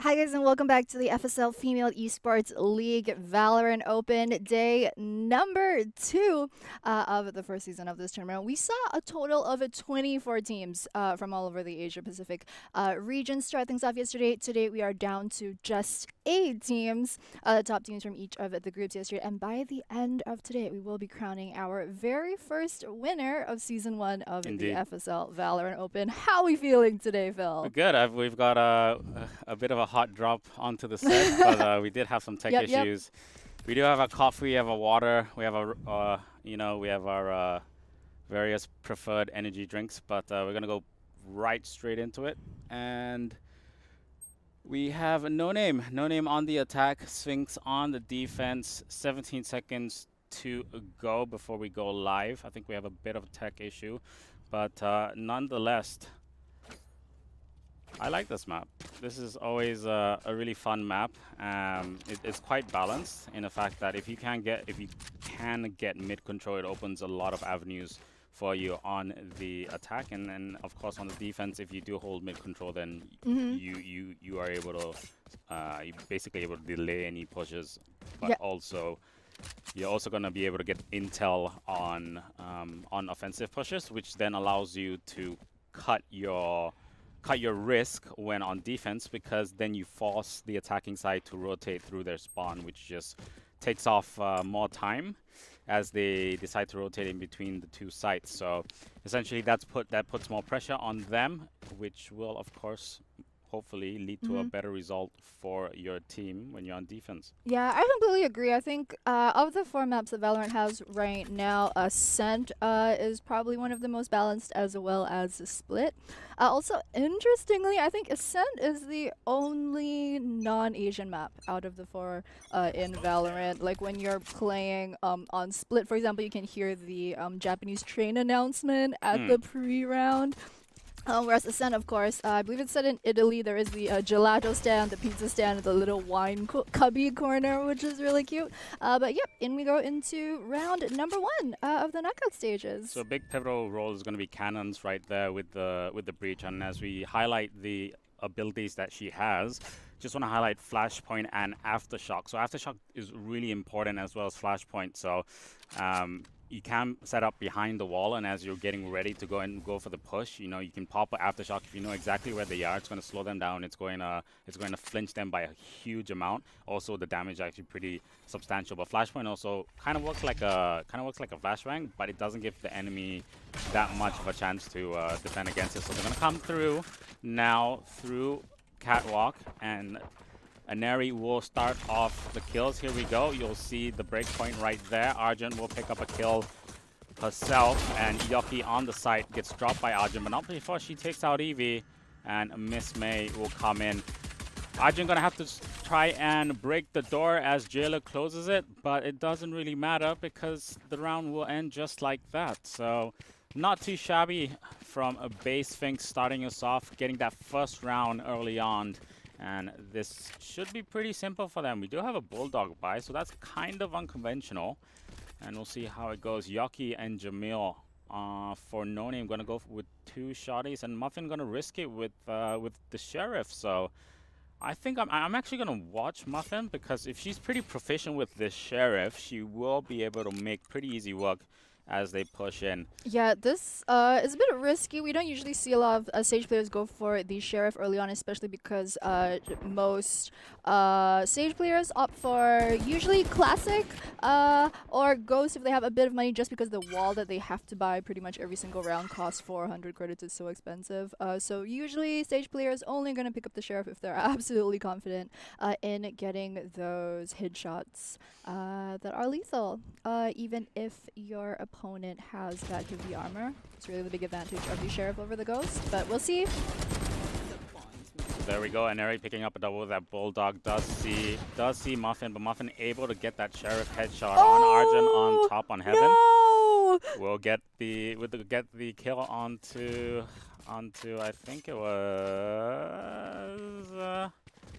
Hi guys and welcome back to the FSL Female Esports League Valorant Open day number 2 of the first season of this tournament. We saw a total of 24 teams from all over the Asia Pacific region start things off yesterday. Today we are down to just 8 teams, the top teams from each of the groups yesterday. And by the end of today we will be crowning our very first winner of season 1 of the Indeed. FSL Valorant Open. How are we feeling today, Phil? Good. We've got a bit of a hot drop onto the set, but we did have some tech Yep. issues. We do have a coffee, we have a water, we have we have our various preferred energy drinks, but we're gonna go right straight into it. And we have a no name on the attack, Sphinx on the defense. 17 seconds to go before we go live. I think we have a bit of a tech issue, but nonetheless. I like this map. This is always a really fun map. It's quite balanced in the fact that if you can get mid control, it opens a lot of avenues for you on the attack, and then of course on the defense, if you do hold mid control, then you are able to you basically able to delay any pushes, but Yeah. also you're also going to be able to get intel on offensive pushes, which then allows you to cut your risk when on defense, because then you force the attacking side to rotate through their spawn, which just takes off more time as they decide to rotate in between the two sites. So essentially that puts more pressure on them, which will of course hopefully lead to a better result for your team when you're on defense. Yeah, I completely agree. I think of the 4 maps that Valorant has right now, Ascent is probably one of the most balanced, as well as Split. Also, interestingly, I think Ascent is the only non-Asian map out of the 4 in Valorant. Like when you're playing on Split, for example, you can hear the Japanese train announcement at the pre-round. Whereas Ascent, of course, I believe it's set in Italy. There is the gelato stand, the pizza stand, the little wine cubby corner, which is really cute. But yep, in we go into round number 1 of the knockout stages. So a big pivotal role is going to be Cannons right there with the breach, and as we highlight the abilities that she has, just want to highlight Flashpoint and Aftershock. So Aftershock is really important as well as Flashpoint. So you can set up behind the wall, and as you're getting ready to go for the push, you know, you can pop an Aftershock. If you know exactly where they are, it's going to slow them down. It's going to flinch them by a huge amount. Also, the damage is actually pretty substantial. But Flashpoint also kind of works like a flashbang, but it doesn't give the enemy that much of a chance to defend against it. So they're going to come through now through Catwalk, and Aneri will start off the kills. Here we go. You'll see the breakpoint right there. Argent will pick up a kill herself, and Yoki on the site gets dropped by Argent, but not before she takes out Evie, and Miss May will come in. Argent gonna have to try and break the door as Jailer closes it, but it doesn't really matter because the round will end just like that. So not too shabby from a BAE.Sphynx starting us off, getting that first round early on. And this should be pretty simple for them. We do have a Bulldog buy, so that's kind of unconventional. And we'll see how it goes. Yoki and Jamil for NoName going to go with 2 shotties, and Muffin going to risk it with the Sheriff. So I think I'm actually going to watch Muffin, because if she's pretty proficient with this Sheriff, she will be able to make pretty easy work as they push in. Yeah, this is a bit risky. We don't usually see a lot of Sage players go for the Sheriff early on, especially because most Sage players opt for usually Classic or Ghost if they have a bit of money, just because the wall that they have to buy pretty much every single round costs 400 credits. It's so expensive. So usually Sage players only going to pick up the Sheriff if they're absolutely confident in getting those headshots that are lethal, even if your opponent has that heavy armor. It's really the big advantage of the Sheriff over the Ghost, but we'll see. There we go, and Eri picking up a double. That Bulldog does see Muffin, but Muffin able to get that Sheriff headshot on Argent on top on Heaven. No! We'll get the kill onto I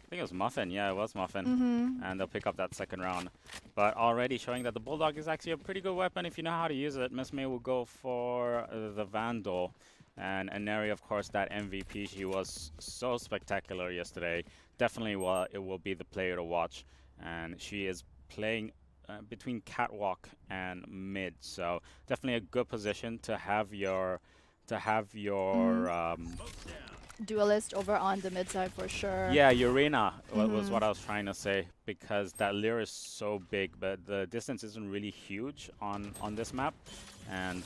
think it was Muffin. Yeah, it was Muffin. And they'll pick up that second round. But already showing that the Bulldog is actually a pretty good weapon if you know how to use it. Miss May will go for the Vandal. And Neri, of course, that MVP, she was so spectacular yesterday. Definitely it will be the player to watch. And she is playing between catwalk and mid, so definitely a good position to have your Duelist over on the mid side for sure. yeah, Urena was what I was trying to say, because that Leer is so big, but the distance isn't really huge on this map, and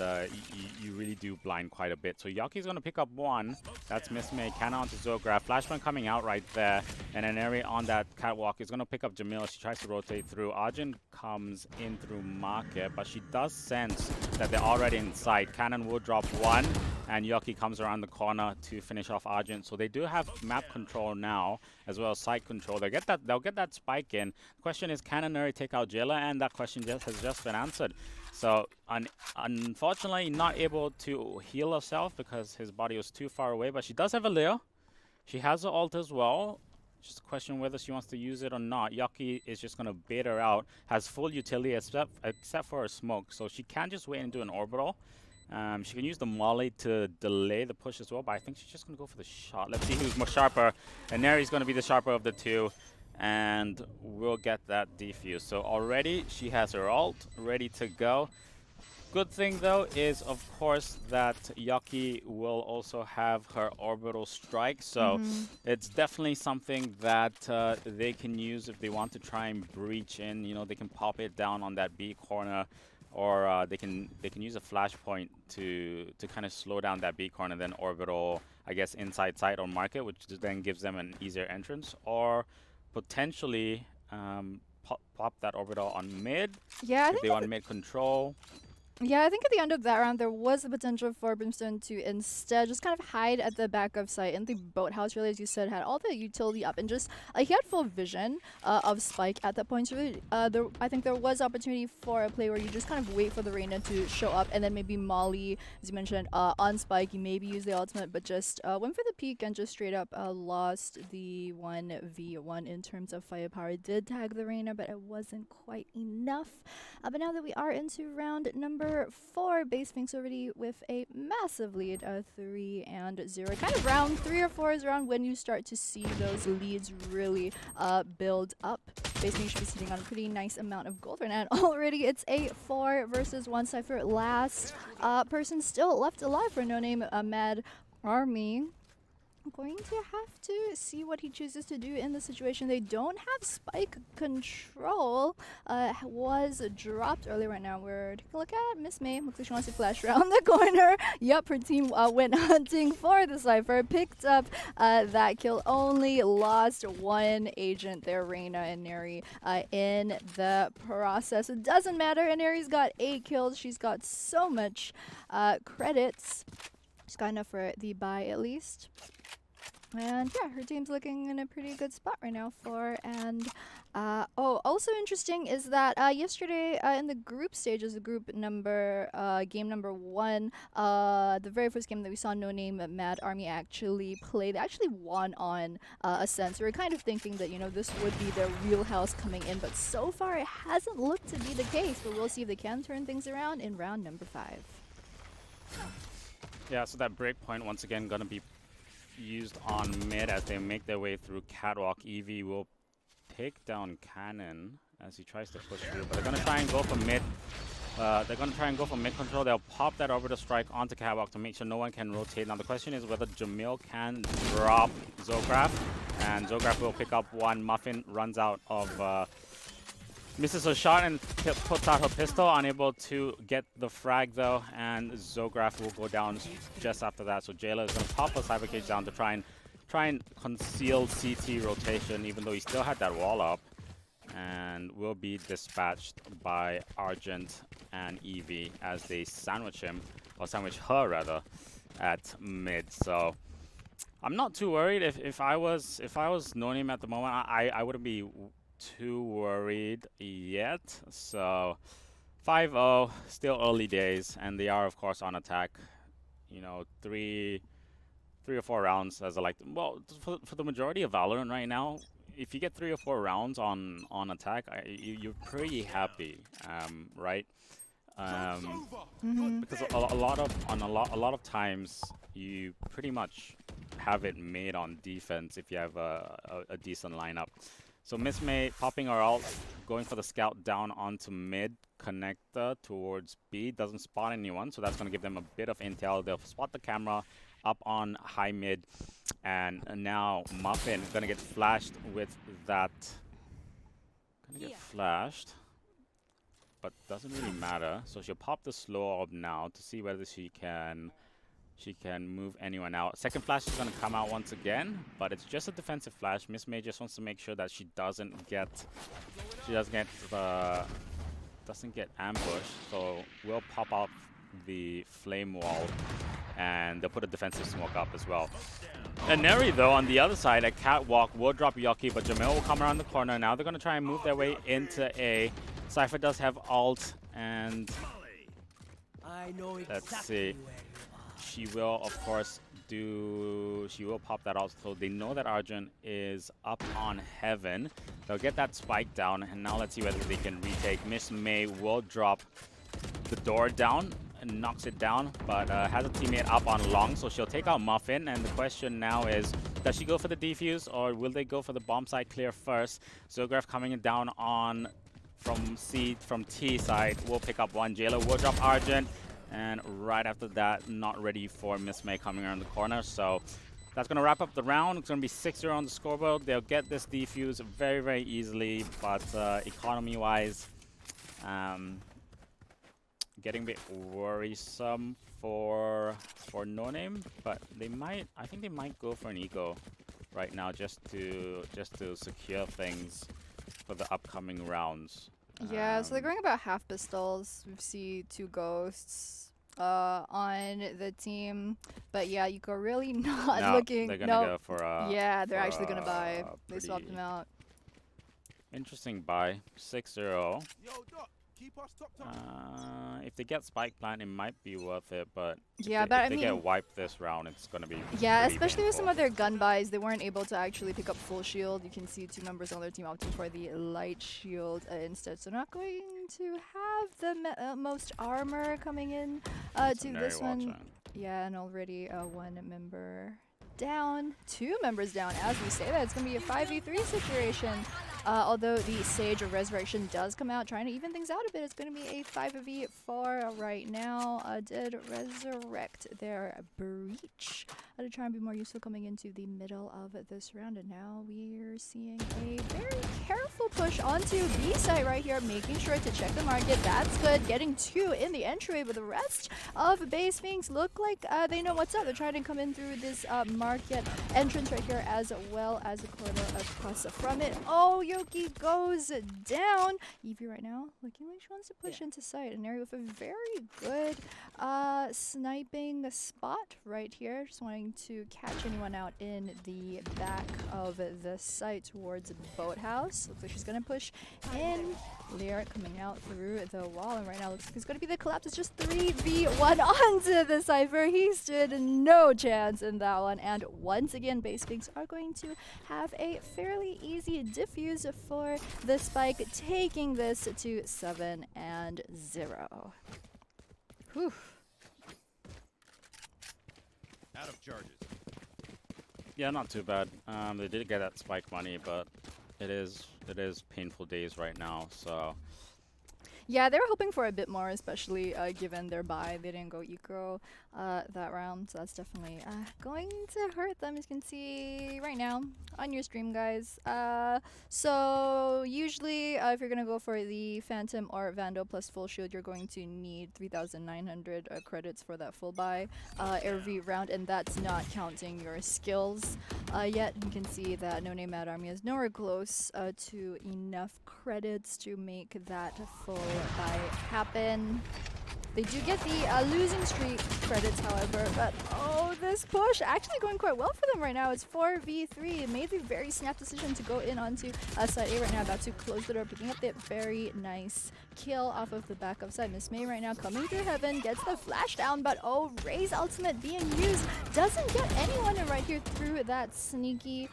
you really do blind quite a bit. So Yaki's going to pick up one. That's Miss May. Cannon onto Zograph. Flashpoint coming out right there, and an area on that catwalk is going to pick up Jamil. She tries to rotate through. Arjun comes in through market, but she does sense that they're already inside. Cannon will drop one, and Yoki comes around the corner to finish off Argent. So they do have map control now, as well as site control. They'll get that spike in. The question is, can Neri take out Jayla? And that question has just been answered. So unfortunately, not able to heal herself because his body was too far away. But she does have a Leo. She has an ult as well. Just a question whether she wants to use it or not. Yoki is just going to bait her out. Has full utility except for her smoke. So she can just wait and do an orbital. She can use the molly to delay the push as well, but I think she's just going to go for the shot. Let's see who's more sharper. And Neri's going to be the sharper of the two, and we'll get that defuse. So already she has her ult ready to go. Good thing, though, is, of course, that Yoki will also have her orbital strike. So it's definitely something that they can use if they want to try and breach in. You know, they can pop it down on that B corner, or they can use a flashpoint to kind of slow down that B corner, then orbital, I guess, inside site or market, which then gives them an easier entrance, or potentially pop that orbital on mid. Yeah, I if think they want mid control. Yeah, I think at the end of that round, there was the potential for Brimstone to instead just kind of hide at the back of site in the boathouse, really, as you said, had all the utility up, and just he had full vision of Spike at that point. So really, I think there was opportunity for a play where you just kind of wait for the Reyna to show up, and then maybe Molly, as you mentioned, on Spike, you maybe use the ultimate, but just went for the peak and just straight up lost the 1v1 in terms of firepower. Did tag the Reyna, but it wasn't quite enough. But now that we are into round number 4, BAE.Sphynx already with a massive lead, 3-0. Kind of round 3 or 4 is around when you start to see those leads really build up. BAE.Sphynx should be sitting on a pretty nice amount of gold right now. And already it's a 4 versus 1 Cypher. Last person still left alive for NoName.Mad Army. I'm going to have to see what he chooses to do in the situation. They don't have spike control. Was dropped earlier right now. We're taking a look at Miss May. Looks like she wants to flash around the corner. Yep, her team went hunting for the Cypher. Picked up that kill. Only lost one agent there, Reyna and Neri, in the process. It doesn't matter. And Neri's got 8 kills. She's got so much credits. She's got enough for the buy at least. And yeah, her team's looking in a pretty good spot right now for, and also interesting is that yesterday in the group stages, the group number, game number 1, the very first game that we saw NoName.Mad Army actually play, they actually won on Ascent. So we're kind of thinking that, you know, this would be their wheelhouse coming in, but so far it hasn't looked to be the case, but we'll see if they can turn things around in round number 5. Yeah, so that breakpoint once again gonna be used on mid as they make their way through catwalk. Eevee will take down Cannon as he tries to push through, but they're gonna try and go for mid. They're gonna try and go for mid control. They'll pop that orbital strike onto catwalk to make sure no one can rotate. Now the question is whether Jamil can drop Zograph, and Zograph will pick up one. Muffin runs out of misses her shot and puts out her pistol, unable to get the frag though, and Zograph will go down just after that. So Jayla is going to pop a Cyber Cage down to try and conceal CT rotation, even though he still had that wall up, and will be dispatched by Argent and Eevee as they sandwich him, or sandwich her rather, at mid. So I'm not too worried. If I was NoName at the moment, I wouldn't be too worried yet. So 5-0, still early days, and they are of course on attack. You know, three or 4 rounds as I like. Well, for the majority of Valorant right now, if you get 3 or 4 rounds on attack, you're pretty happy, right? Because a lot of times you pretty much have it made on defense if you have a decent lineup. So Miss May popping her ult, going for the scout down onto mid connector towards B. Doesn't spot anyone, so that's going to give them a bit of intel. They'll spot the camera up on high mid, and now Muffin is going to get flashed with that. Going to get flashed, but doesn't really matter. So she'll pop the slow orb now to see whether she can move anyone out. Second flash is going to come out once again, but it's just a defensive flash. Miss May just wants to make sure that she doesn't get ambushed. So we'll pop out the flame wall, and they'll put a defensive smoke up as well. And Neri, though, on the other side, at Catwalk, will drop Yoki, but Jamil will come around the corner. Now they're going to try and move their way into A. Cypher does have ult, and let's see. She will, of course, she will pop that out. So they know that Arjun is up on Heaven. They'll get that spike down, and now let's see whether they can retake. Miss May will drop the door down and knocks it down, but has a teammate up on long, so she'll take out Muffin. And the question now is, does she go for the defuse, or will they go for the bomb side clear first? Zograf coming down on from T side will pick up one. Jailer will drop Argent. And right after that, not ready for Miss May coming around the corner. So that's going to wrap up the round. It's going to be 6-0 on the scoreboard. They'll get this defuse very, very easily. But economy-wise, getting a bit worrisome for NoName. But I think they might go for an eco right now just to secure things for the upcoming rounds. Yeah, so they're going about half pistols. We see 2 ghosts on the team, but yeah, Yuko really not looking. They're gonna go for yeah, they're actually gonna buy. They swapped them out. Interesting buy. 6-0. If they get Spike Plant, it might be worth it, but yeah, if they get wiped this round, it's gonna be especially with painful. some of their gun buys, they weren't able to actually pick up full shield. You can see 2 members on their team opting for the light shield instead, so not going to have the most armor coming in to this one. Yeah, and already 1 member down, 2 members down. As we say that, it's gonna be a 5v3 situation. Although the Sage of Resurrection does come out, trying to even things out a bit. It's going to be a 5v4 right now. Did resurrect their breach to try and be more useful coming into the middle of this round. And now we're seeing a very careful push onto B site right here, making sure to check the market. That's good. Getting 2 in the entryway, but the rest of BAE.Sphynx look like they know what's up. They're trying to come in through this market entrance right here, as well as a corridor across from it. Oh, Yoki goes down. Evie right now looking like she wants to push into sight. An area with a very good sniping spot right here. Just wanting to catch anyone out in the back of the site towards Boathouse. Looks like she's going to push in. Lear coming out through the wall, and right now looks like it's going to be the collapse. It's just 3v1 onto the Cypher. He stood no chance in that one, and once again BAE.Sphynx are going to have a fairly easy diffuse for the spike, taking this to 7-0. Whew. Out of charges. Yeah, not too bad. They did get that spike money, but it is painful days right now. So yeah, they were hoping for a bit more, especially given their buy. They didn't go eco that round, so that's definitely going to hurt them, as you can see right now on your stream, guys. So usually if you're going to go for the Phantom or Vandal plus full shield, you're going to need 3,900 credits for that full buy every round, and that's not counting your skills yet. You can see that NoName.Mad army is nowhere close to enough credits to make that full buy happen. They do get the losing streak credits, however, but oh, this push actually going quite well for them right now. It's 4v3. It made the very snap decision to go in onto side A right now, about to close the door, picking up that very nice kill off of the backup side. Miss May right now coming through heaven, gets the flash down, but oh, Ray's ultimate being used doesn't get anyone in right here through that sneaky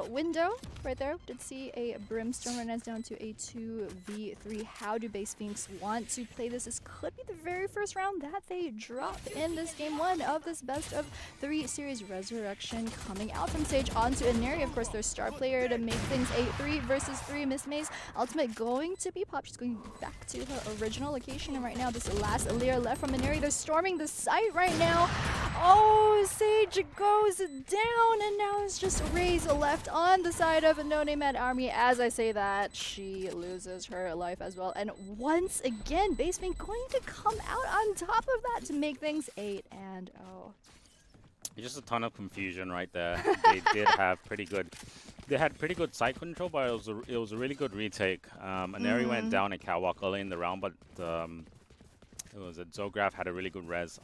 window right there. Did see a Brimstone run down to a 2v3. How do BAE.Sphynx want to play this? This could be the very first round that they drop in this game one of this best of 3 series. Resurrection coming out from stage onto Inari. Of course, their star player to make things a 3 versus 3. Miss May's ultimate going to be popped. She's going back to her original location, and right now this last layer left from Inari. They're storming the site right now. Oh, Sage goes down, and now it's just Raze left on the side of a NoName.Mad army. As I say that, she loses her life as well. And once again, BAE.Sphynx going to come out on top of that to make things 8-0. Just a ton of confusion right there. They did have pretty good. They had pretty good side control, but it was a really good retake. Inari went down a catwalk early in the round, but it was a Zograf had a really good res.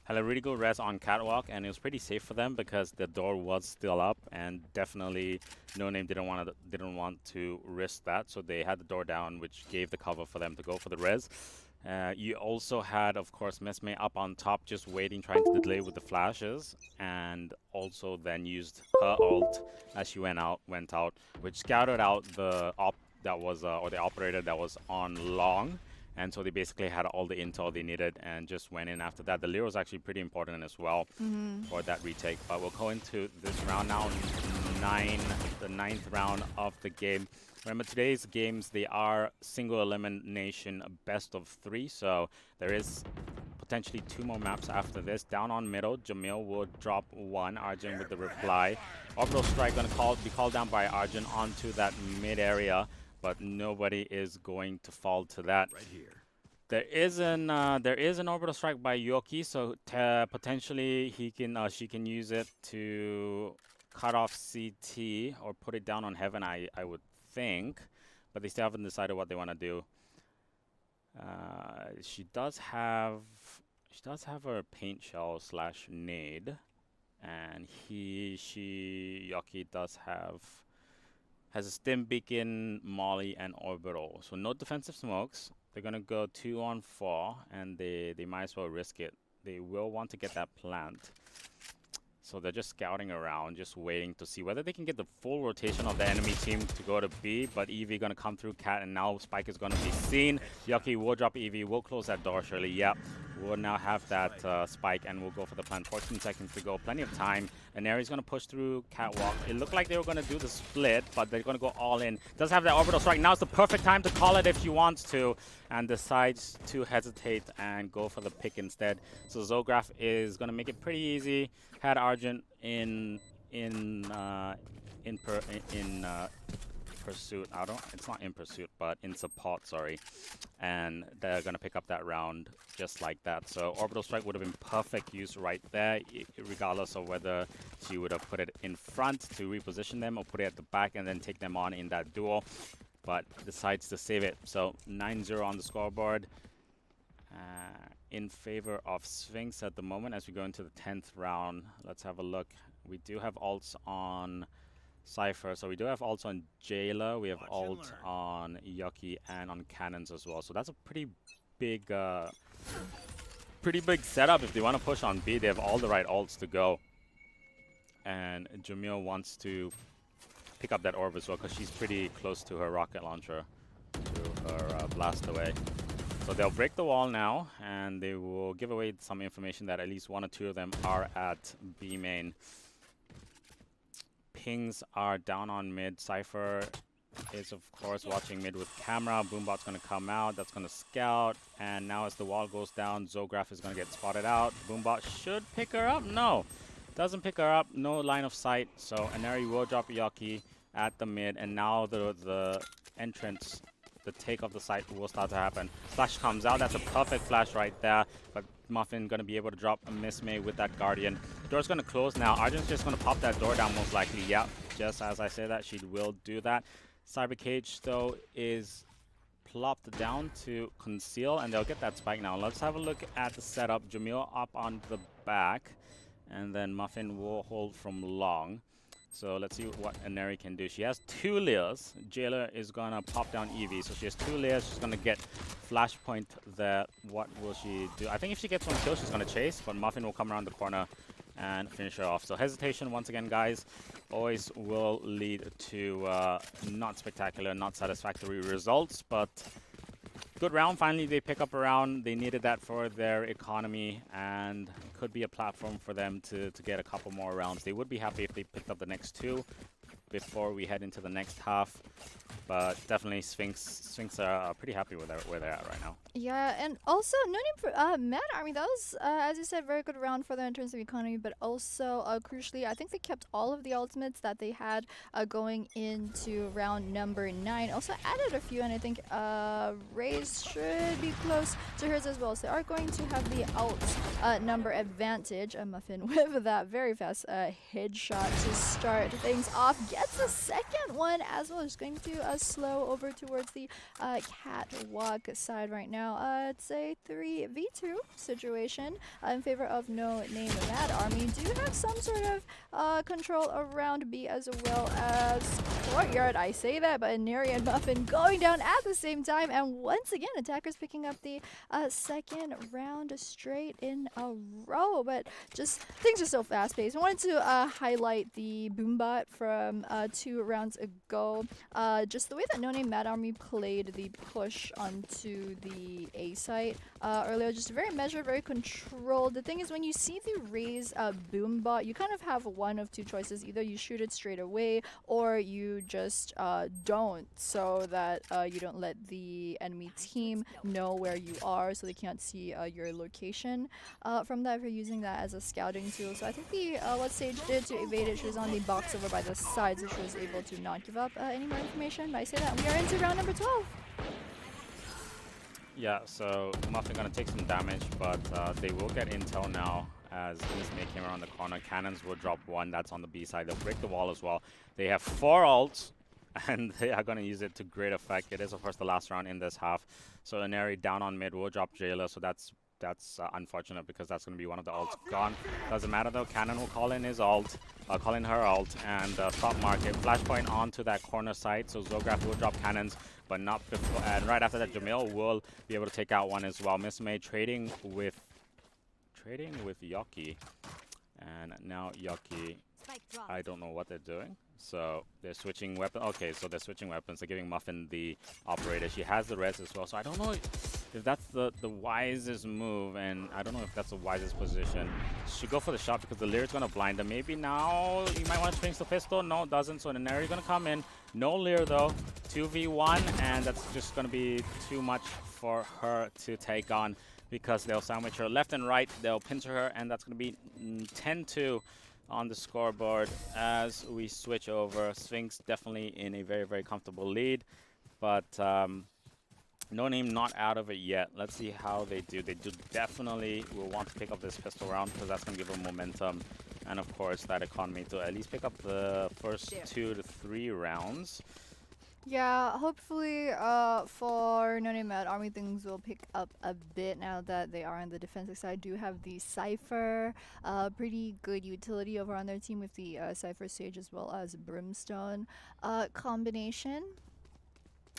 Had a really good res on catwalk, and it was pretty safe for them because the door was still up, and definitely NoName didn't want to risk that, so they had the door down, which gave the cover for them to go for the res. You also had, of course, Miss May up on top, just waiting, trying to delay with the flashes, and also then used her ult as she went out, which scouted out the op that was or the operator that was on long. And so they basically had all the intel they needed and just went in after that. The Lero was actually pretty important as well for that retake. But we'll go into this round now, the 9th round of the game. Remember, today's games, they are single elimination best of 3. So there is potentially 2 more maps after this. Down on middle, Jamil will drop 1. Arjun with the reply. Orbital strike going to be called down by Arjun onto that mid area, but nobody is going to fall to that. Right here. There is an orbital strike by Yoki, so potentially she can use it to cut off CT or put it down on heaven. I would think, but they still haven't decided what they want to do. She does have her paint shell / nade, and Yoki has a stim beacon, molly, and orbital. So no defensive smokes. They're gonna go 2 on 4, and they might as well risk it. They will want to get that plant. So they're just scouting around, just waiting to see whether they can get the full rotation of the enemy team to go to B. But EV gonna come through Cat, and now Spike is gonna be seen. Yoki will drop EV, will close that door surely. Yep, we'll now have that Spike, and we'll go for the plant. 14 seconds to go, plenty of time. And Aries gonna push through catwalk. It looked like they were gonna do the split, but they're gonna go all in. Does have that orbital strike. Now it's the perfect time to call it if she wants to, and decides to hesitate and go for the pick instead. So Zograf is gonna make it pretty easy. Had Argent in pursuit. It's not in pursuit, but in support, sorry. And they're gonna pick up that round just like that. So orbital strike would have been perfect use right there, regardless of whether she would have put it in front to reposition them or put it at the back and then take them on in that duel, but decides to save it. So 9-0 on the scoreboard. In favor of Sphinx at the moment as we go into the 10th round. Let's have a look. We do have ults on Cypher, so we do have ults on Jailer, we have ult on Yucky, and on Cannons as well. So that's a pretty big setup. If they want to push on B, they have all the right ults to go. And Jamil wants to pick up that orb as well because she's pretty close to her rocket launcher, to her blast away. So they'll break the wall now, and they will give away some information that at least 1 or 2 of them are at B main. Pings are down on mid. Cypher is, of course, watching mid with camera. Boombot's going to come out. That's going to scout. And now as the wall goes down, Zograf is going to get spotted out. Boombot should pick her up. No, doesn't pick her up. No line of sight. So Inari will drop Yoki at the mid. And now the entrance, the take of the site will start to happen. Flash comes out. That's a perfect flash right there. But Muffin going to be able to drop a Miss May with that Guardian. Door's going to close now. Arjun's just going to pop that door down most likely. Yeah, just as I say that, she will do that. Cyber Cage, though, is plopped down to conceal, and they'll get that spike now. Let's have a look at the setup. Jamil up on the back, and then Muffin will hold from long. So let's see what Ineri can do. She has 2 layers. Jailer is gonna pop down Eevee. So she has 2 layers. She's gonna get Flashpoint there. What will she do? I think if she gets 1 kill, she's gonna chase, but Muffin will come around the corner and finish her off. So hesitation, once again, guys, always will lead to not spectacular, not satisfactory results, but good round. Finally, they pick up a round. They needed that for their economy, and it could be a platform for them to get a couple more rounds. They would be happy if they picked up the next 2 before we head into the next half. But definitely, Sphinx are pretty happy with where they're at right now. Yeah, and also NoName.Mad Army, that was, as you said, very good round for them in terms of economy, but also, crucially, I think they kept all of the ultimates that they had going into round number 9. Also added a few, and I think Raze should be close to hers as well. So they are going to have the ult number advantage. Muffin with that very fast headshot to start things off. Gets a second one as well. Just going to slow over towards the catwalk side right now. It's a 3v2 situation in favor of NoName.Mad Army. Do have some sort of control around B as well as courtyard. I say that, but Ineri and Muffin going down at the same time. And once again, attackers picking up the second round straight in a row. But just things are so fast paced. I wanted to highlight the Boombot from 2 rounds ago. Just the way that NoName.Mad Army played the push onto the A site earlier, just very measured, very controlled. The thing is, when you see the Raze Boombot, you kind of have one of 2 choices. Either you shoot it straight away, or you just don't, so that you don't let the enemy team know where you are, so they can't see your location. From that, if you're using that as a scouting tool. So I think the what Sage did to evade it, she was on the box over by the side, so she was able to not give up any more information. But I say that we are into round number 12. Yeah, so Muffin gonna take some damage, but they will get intel now as Miss May came around the corner. Cannons will drop 1, that's on the B side. They'll break the wall as well. They have 4 ults, and they are gonna use it to great effect. It is, of course, the last round in this half. So Ineri down on mid will drop Jailer, so that's unfortunate because that's going to be one of the ults gone. Doesn't matter though, Cannon will call in his ult, call in her ult, and stop market. Flashpoint onto that corner side, so Zograf will drop cannons, but not before. And right after that, Jamil will be able to take out one as well. Miss May trading with Yoki, and now Yoki, I don't know what they're doing. So they're switching weapon. Okay, so they're switching weapons. They're giving Muffin the operator. She has the res as well. So I don't know if that's the wisest move, and I don't know if that's the wisest position. She go for the shot because the Lear's gonna blind them. Maybe now you might want to change the pistol. No, it doesn't. So Ineri's gonna come in. No Lear though. 2v1, and that's just gonna be too much for her to take on because they'll sandwich her left and right. They'll pincer her, and that's gonna be 10-2. On the scoreboard as we switch over. Sphinx definitely in a very, very comfortable lead, but NoName not out of it yet. Let's see how they do. They do definitely will want to pick up this pistol round because that's going to give them momentum, and of course that economy to at least pick up the first 2 to 3 rounds. Yeah, hopefully for NoName.Mad Army, things will pick up a bit now that they are on the defensive side. Do have the Cypher, pretty good utility over on their team with the Cypher Sage as well as Brimstone combination.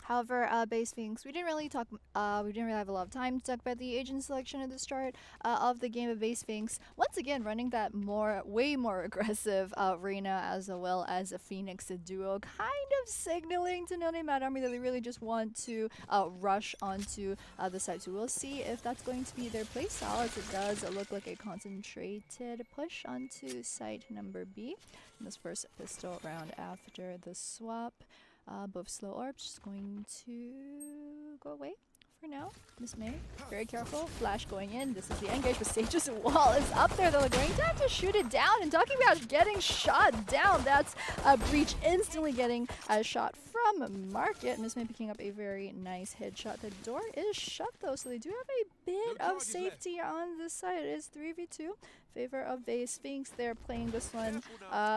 However, BAE.Sphynx, we didn't really have a lot of time to talk about the agent selection at the start of the game of BAE.Sphynx. Once again, running that way more aggressive Reyna as well as a Phoenix duo, kind of signaling to NoName.Mad Army that they really just want to rush onto the site. So we'll see if that's going to be their playstyle, as it does look like a concentrated push onto site number B in this first pistol round after the swap. Both slow orbs just going to go away for now. Miss May, very careful. Flash going in. This is the engage, but Sage's wall is up there. They're going to have to shoot it down. And talking about getting shot down, that's a breach instantly getting a shot from Market. Miss May picking up a very nice headshot. The door is shut though, so they do have a bit of safety on this side. It is 3v2. Favor of BAE.Sphynx. They're playing this one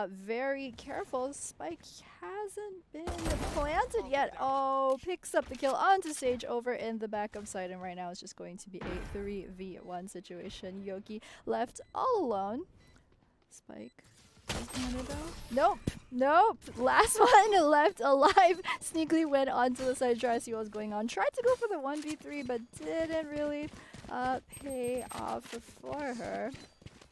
very careful. Spike hasn't been planted yet. Oh, picks up the kill onto Sage over in the backup side, and right now it's just going to be a 3v1 situation. Yoki left all alone. Spike Nope. Nope. Last one left alive. Sneakily went onto the side, try to see what was going on. Tried to go for the 1v3, but didn't really pay off for her.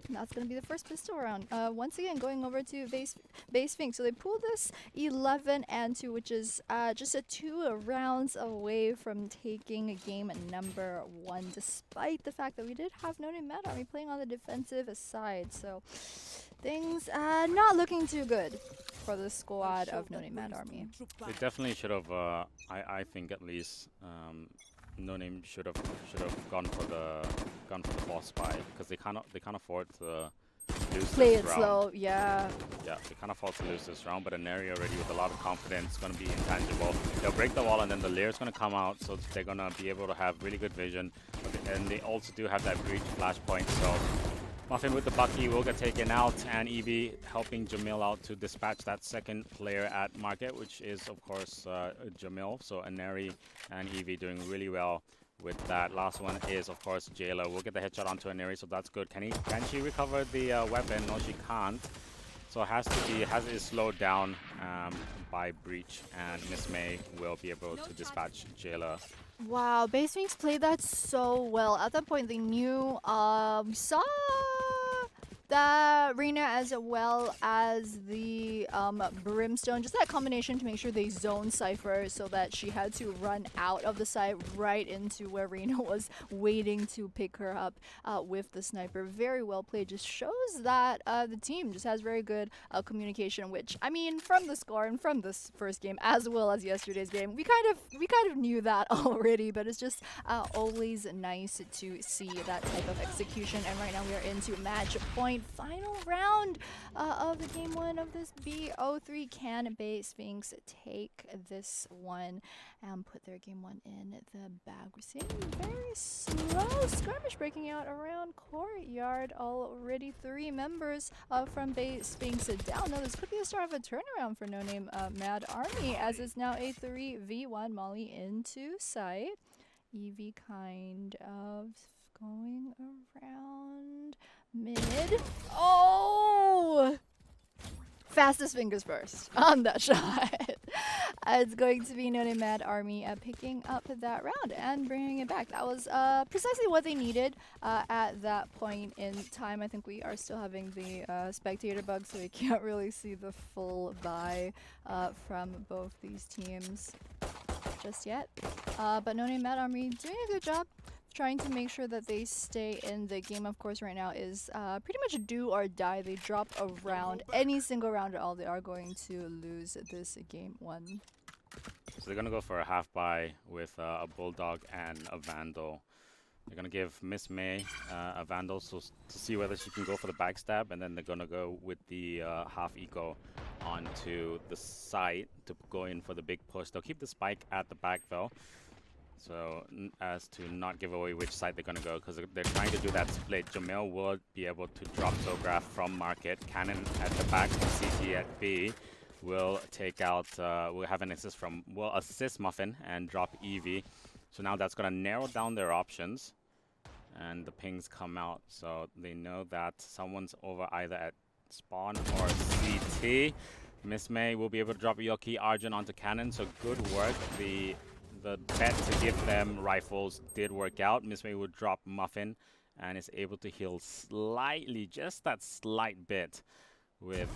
And that's going to be the first pistol round. Once again, going over to BAE.Sphynx. So they pulled this 11 and 2, which is just 2 rounds away from taking game number 1, despite the fact that we did have NoName.Mad Army playing on the defensive side. So things not looking too good for the squad of NoName.Mad Army. They definitely should have. I think at least No Name should have gone for the boss spy because they can't afford to lose Play this it round. slow, yeah. Yeah, they can't afford to lose this round, but Aneri already with a lot of confidence going to be intangible. They'll break the wall and then the lair's going to come out, so they're going to be able to have really good vision. And they also do have that breach flashpoint, so Muffin with the Bucky will get taken out, and Evie helping Jamil out to dispatch that second player at market, which is of course Jamil. So Aneri and Evie doing really well with that. Last one is of course Jayla. We'll get the headshot onto Aneri, so that's good. Can she recover the weapon? No, she can't. So it is slowed down by breach, and Miss May will be able to dispatch Jayla. Wow, BAE.Sphynx played that so well. At that point, they knew we saw the Reyna as well as the Brimstone. Just that combination to make sure they zone Cypher so that she had to run out of the site right into where Reyna was waiting to pick her up with the sniper. Very well played. Just shows that the team just has very good communication, which, I mean, from the score and from this first game as well as yesterday's game, we kind of knew that already, but it's just always nice to see that type of execution. And right now we are into match point. Final round of the game 1 of this BO3. Can BAE.Sphynx take this one and put their game 1 in the bag? We're seeing very slow skirmish breaking out around courtyard already. 3 members from BAE.Sphynx down. Now this could be the start of a turnaround for NoName.Mad Army, as it's now a 3v1 Molly into sight. Evie kind of going around mid. Oh! Fastest fingers first on that shot. It's going to be NoName.Mad Army picking up that round and bringing it back. That was precisely what they needed at that point in time. I think we are still having the spectator bug, so we can't really see the full buy from both these teams just yet. But NoName.Mad Army doing a good job trying to make sure that they stay in the game. Of course, right now is pretty much do or die. They drop a round, any single round at all, they are going to lose this game 1. So they're going to go for a half buy with a Bulldog and a Vandal. They're going to give Miss May a Vandal so to see whether she can go for the backstab, and then they're going to go with the half eco onto the side to go in for the big push. They'll keep the spike at the back though, so as to not give away which side they're going to go, because they're trying to do that split. Jamil will be able to drop Zograph from market. Cannon at the back, CT at B will take out, will have an assist from, will assist Muffin and drop Evie. So now that's going to narrow down their options, and the pings come out, so they know that someone's over either at spawn or CT. Miss May will be able to drop Yoki Arjun onto Cannon, so good work. The bet to give them rifles did work out. Miss May would drop Muffin and is able to heal slightly, just that slight bit, with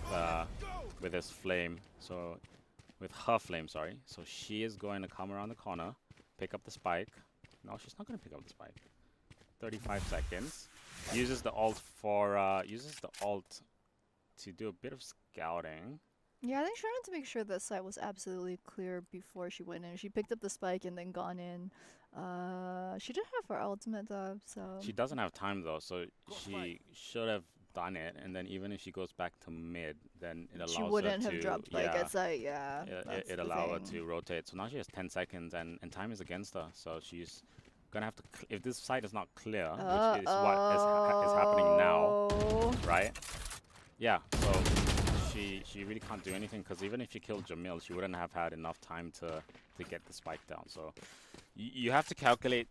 his flame. So with her flame, sorry. So she is going to come around the corner, pick up the spike. No, she's not going to pick up the spike. 35 seconds. Uses the ult to do a bit of scouting. Yeah, I think she wanted to make sure the site was absolutely clear before she went in. She picked up the spike and then gone in. She did have her ultimate though, so... She doesn't have time though, so she should have done it, and then even if she goes back to mid, then it allows her to... She wouldn't have dropped like at site, yeah. It allows her to rotate. So now she has 10 seconds, and time is against her, so she's gonna have to... if this site is not clear, which is what is happening now, right? Yeah, so... She really can't do anything, because even if she killed Jamil, she wouldn't have had enough time to get the spike down. So you have to calculate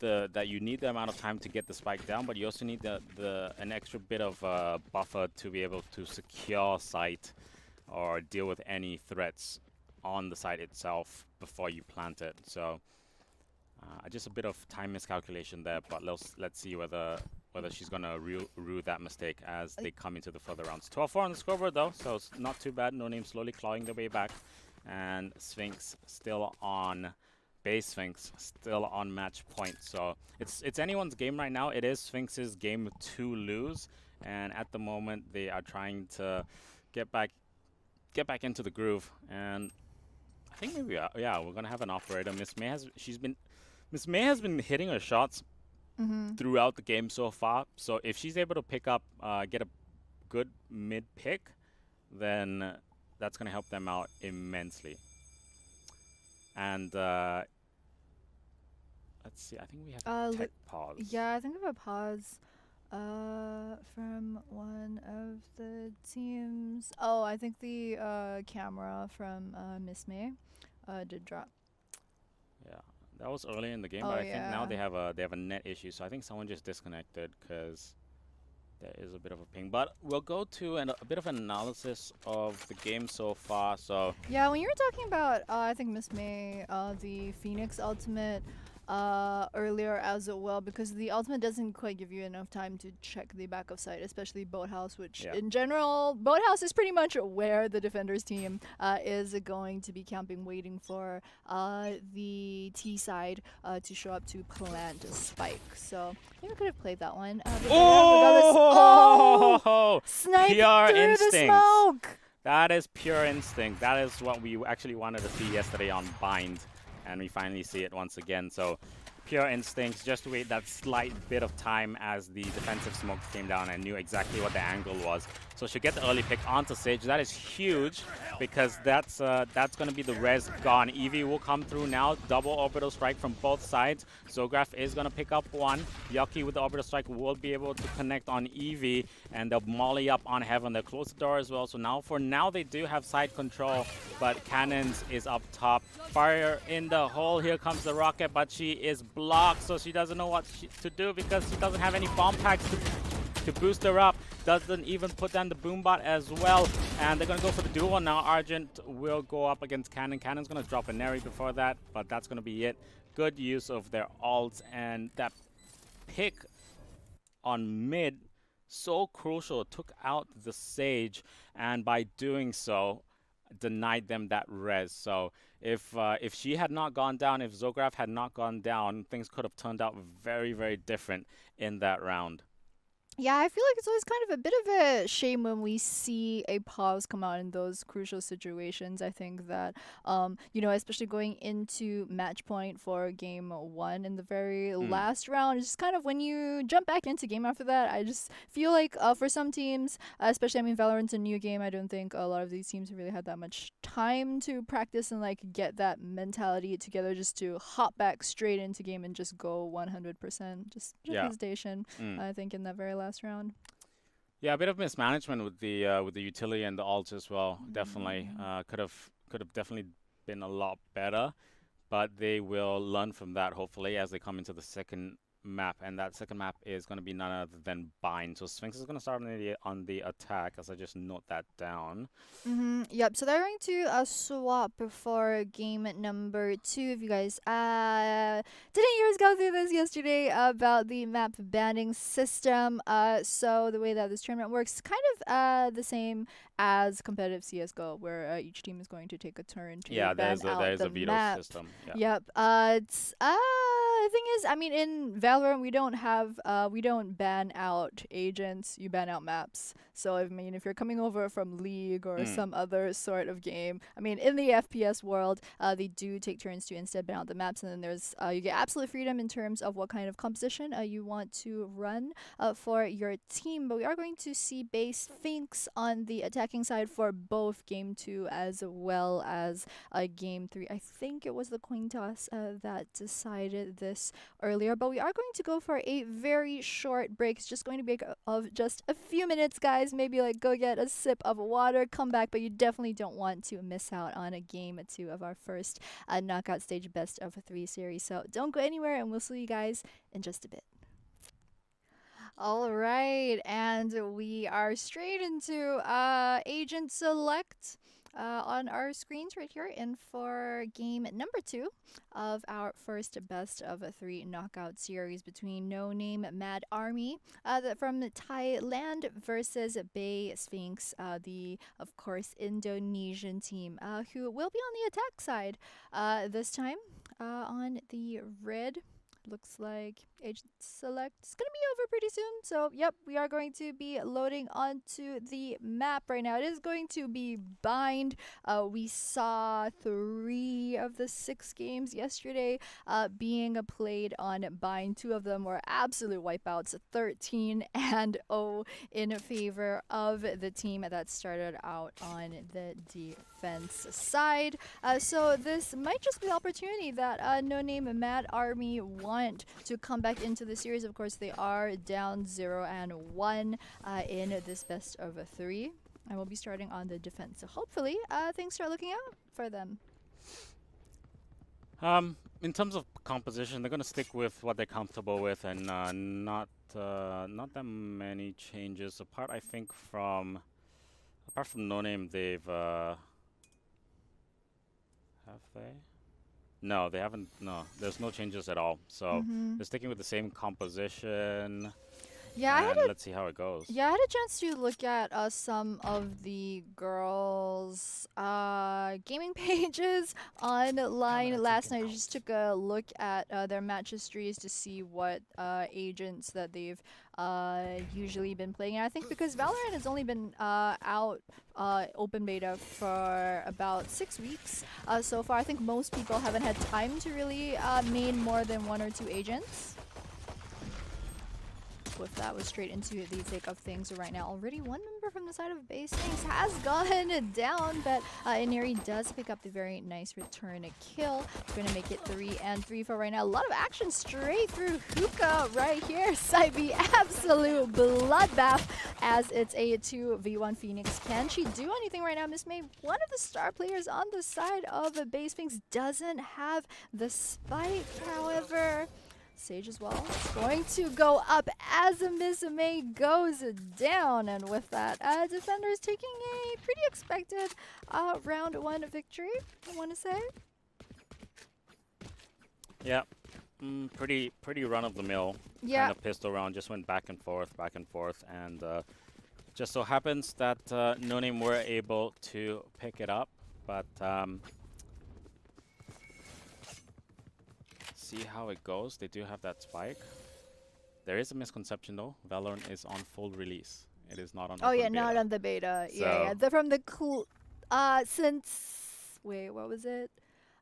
that you need the amount of time to get the spike down, but you also need an extra bit of buffer to be able to secure site or deal with any threats on the site itself before you plant it. So just a bit of time miscalculation there, but let's see whether she's gonna rue that mistake as they come into the further rounds. 12-4 on the scoreboard though, so it's not too bad. NoName slowly clawing their way back, and Sphinx still on. BAE.Sphynx still on match point, so it's anyone's game right now. It is Sphinx's game to lose, and at the moment they are trying to get back into the groove. And I think maybe we're gonna have an operator. Miss May has been hitting her shots throughout the game so far. So if she's able to pick up, get a good mid pick, then that's gonna help them out immensely. And let's see, I think we have tech pause. Yeah, I think we have a pause from one of the teams. Oh, I think the camera from Miss May did drop. Yeah, that was early in the game, Oh, but I think now yeah. they have a net issue. So I think someone just disconnected because there is a bit of a ping. But we'll go to a bit of an analysis of the game so far. So Yeah, when you were talking about, I think Miss May, the Phoenix ultimate earlier as well, because the ultimate doesn't quite give you enough time to check the back of site, especially Boathouse, which in general, Boathouse is pretty much where the defender's team is going to be camping, waiting for the T side to show up to plant a spike. So maybe we could have played that one. Sniped pure through instinct. the smoke! That is pure instinct. That is what we actually wanted to see yesterday on Bind, and we finally see it once again. So pure instincts, just to wait that slight bit of time as the defensive smoke came down and knew exactly what the angle was. So she'll get the early pick onto Sage. That is huge because that's going to be the res gone. Eevee will come through now. Double orbital strike from both sides. Zograf is going to pick up one. Yucky with the orbital strike will be able to connect on Eevee, and they'll molly up on Heaven. They'll close the door as well. So now, for now, they do have side control, but Cannons is up top. Fire in the hole. Here comes the rocket, but she is blocked, so she doesn't know what to do because she doesn't have any bomb packs to boost her up. Doesn't even put down the boombot as well, and they're gonna go for the duel now. Argent will go up against Cannon. Cannon's gonna drop a Neri before that, but that's gonna be it. Good use of their ults, and that pick on mid, so crucial. Took out the Sage, and by doing so, denied them that res. So if she had not gone down, if Zograf had not gone down, things could have turned out very, very different in that round. Yeah, I feel like it's always kind of a bit of a shame when we see a pause come out in those crucial situations. I think that, especially going into match point for game one in the very last round, it's just kind of when you jump back into game after that, I just feel like for some teams, especially, Valorant's a new game. I don't think a lot of these teams really had that much time to practice and get that mentality together just to hop back straight into game and just go 100%. Just hesitation, I think, in that very last round. Yeah, a bit of mismanagement with the utility and the ult as well. Definitely could have definitely been a lot better, but they will learn from that hopefully as they come into the second map, and that second map is going to be none other than Bind. So Sphinx is going to start on the attack, as I just note that down. Yep, so they're going to swap for game number 2. If you guys didn't hear us go through this yesterday about the map banning system, so the way that this tournament works, kind of the same as competitive CSGO, where each team is going to take a turn to ban out there is the a veto map. system. Yep. It's the thing is, in Valorant we don't ban out agents, you ban out maps. So if you're coming over from League or some other sort of game, in the FPS world, they do take turns to instead ban out the maps, and then there's you get absolute freedom in terms of what kind of composition you want to run for your team. But we are going to see BAE.Sphynx on the attacking side for both game 2 as well as game 3. I think it was the coin toss that decided this. this earlier, but we are going to go for a very short break. It's just going to be of just a few minutes, guys. Maybe like go get a sip of water, come back, but you definitely don't want to miss out on a game 2 of our first knockout stage best of 3 series. So don't go anywhere, and we'll see you guys in just a bit. All right, and we are straight into Agent Select on our screens right here, and for game number 2 of our first best of 3 knockout series between NoName.Mad Army from Thailand versus BAE.Sphynx, the, of course, Indonesian team, who will be on the attack side this time on the red. Looks like Agent Select is going to be over pretty soon. So, yep, we are going to be loading onto the map right now. It is going to be Bind. We saw 3 of the 6 games yesterday being played on Bind. 2 of them were absolute wipeouts, 13 and 0 in favor of the team that started out on the defense side. So this might just be the opportunity that NoName.Mad Army want to come back into the series. Of course, they are down 0-1 in this best of 3. I will be starting on the defense. So hopefully things start looking out for them. In terms of composition, they're going to stick with what they're comfortable with, and not that many changes. Apart from NoName, they've have they? No, they haven't. No, there's no changes at all. So they're sticking with the same composition. Yeah, let's see how it goes. Yeah, I had a chance to look at some of the girls' gaming pages online last night. I just took a look at their match histories to see what agents that they've usually been playing. And I think because Valorant has only been out open beta for about 6 weeks so far, I think most people haven't had time to really main more than 1 or 2 agents. With that, was straight into the thick of things right now. Already 1 member from the side of BAE.Sphynx has gone down, but Inari does pick up the very nice return kill. It's going to make it 3-3 for right now. A lot of action straight through Hookah right here. Side B, absolute bloodbath as it's a 2v1 Phoenix. Can she do anything right now? Miss May, one of the star players on the side of BAE.Sphynx, doesn't have the spike, however. Sage as well. It's going to go up as Miss May goes down, and with that, Defenders taking a pretty expected round 1 victory, I want to say. Yeah, pretty run-of-the-mill kind of pistol round. Just went back and forth, and just so happens that NoName were able to pick it up, but see how it goes. They do have that spike. There is a misconception though. Valorant is on full release. It is not on. Oh yeah, beta. not on the beta. So yeah. From the since wait, what was it?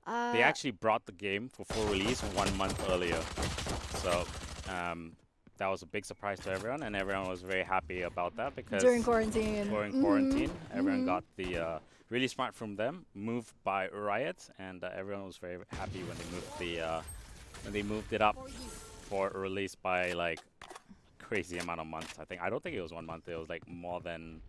They actually brought the game for full release 1 month earlier. So that was a big surprise to everyone, and everyone was very happy about that because during quarantine. Everyone got the really smart from them, moved by Riot, and everyone was very happy when they moved it up for a release by like crazy amount of months. I don't think it was 1 month. It was like more than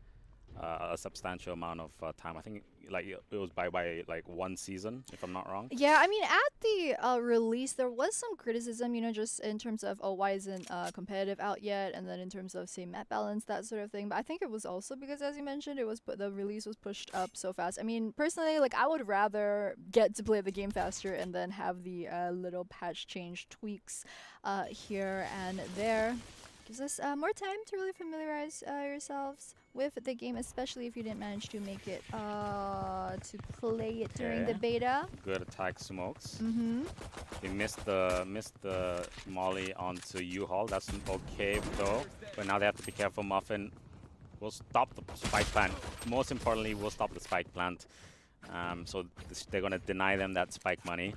a substantial amount of time. I think like it was by like 1 season, if I'm not wrong. Yeah, I mean, at the release, there was some criticism, you know, just in terms of, oh, why isn't competitive out yet? And then in terms of, say, map balance, that sort of thing. But I think it was also because, as you mentioned, the release was pushed up so fast. I mean, personally, like, I would rather get to play the game faster and then have the little patch change tweaks here and there. Gives us more time to really familiarize yourselves with the game, especially if you didn't manage to make it to play it during the beta. Good attack smokes. They missed the molly onto U-Haul. That's okay though. But now they have to be careful. Muffin will stop the spike plant. Most importantly, will stop the spike plant. So they're gonna deny them that spike money.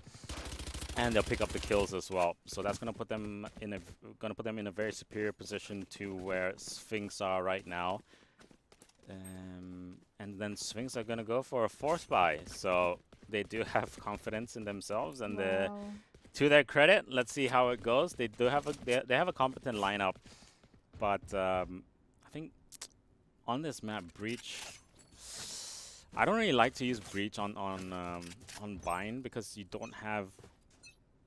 And they'll pick up the kills as well. So that's gonna put them in a very superior position to where Sphinx are right now. And then Sphinx are gonna go for a force buy. So they do have confidence in themselves, and to their credit, let's see how it goes. They do have they have a competent lineup, but I think on this map, Breach. I don't really like to use Breach on Bind because you don't have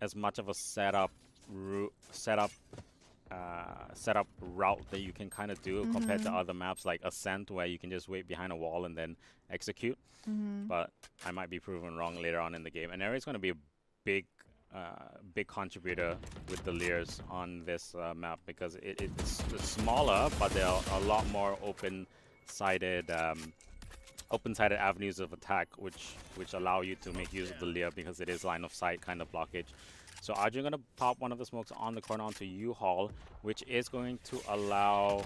as much of a setup route that you can kind of do compared to other maps like Ascent, where you can just wait behind a wall and then execute. But I might be proven wrong later on in the game. And Ares going to be a big contributor with the Leers on this map because it's smaller, but there are a lot more open-sided avenues of attack, which allow you to make use of the Leer because it is line of sight kind of blockage. So Arjun gonna pop one of the smokes on the corner onto U-Haul, which is going to allow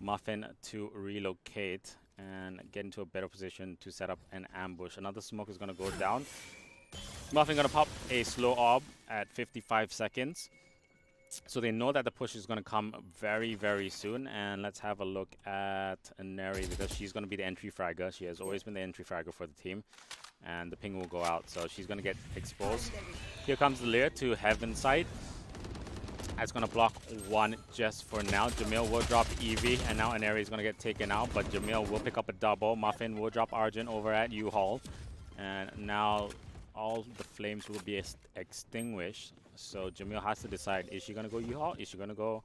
Muffin to relocate and get into a better position to set up an ambush. Another smoke is gonna go down. Muffin gonna pop a slow orb at 55 seconds. So they know that the push is going to come very, very soon. And let's have a look at Neri because she's going to be the entry fragger. She has always been the entry fragger for the team. And the ping will go out. So she's going to get exposed. Here comes the Leer to Heaven side. That's going to block one just for now. Jamil will drop Eevee. And now Neri is going to get taken out. But Jamil will pick up a double. Muffin will drop Arjun over at U-Haul. And now all the flames will be extinguished. So Jamil has to decide, is she going to go U-Haul? Is she going to go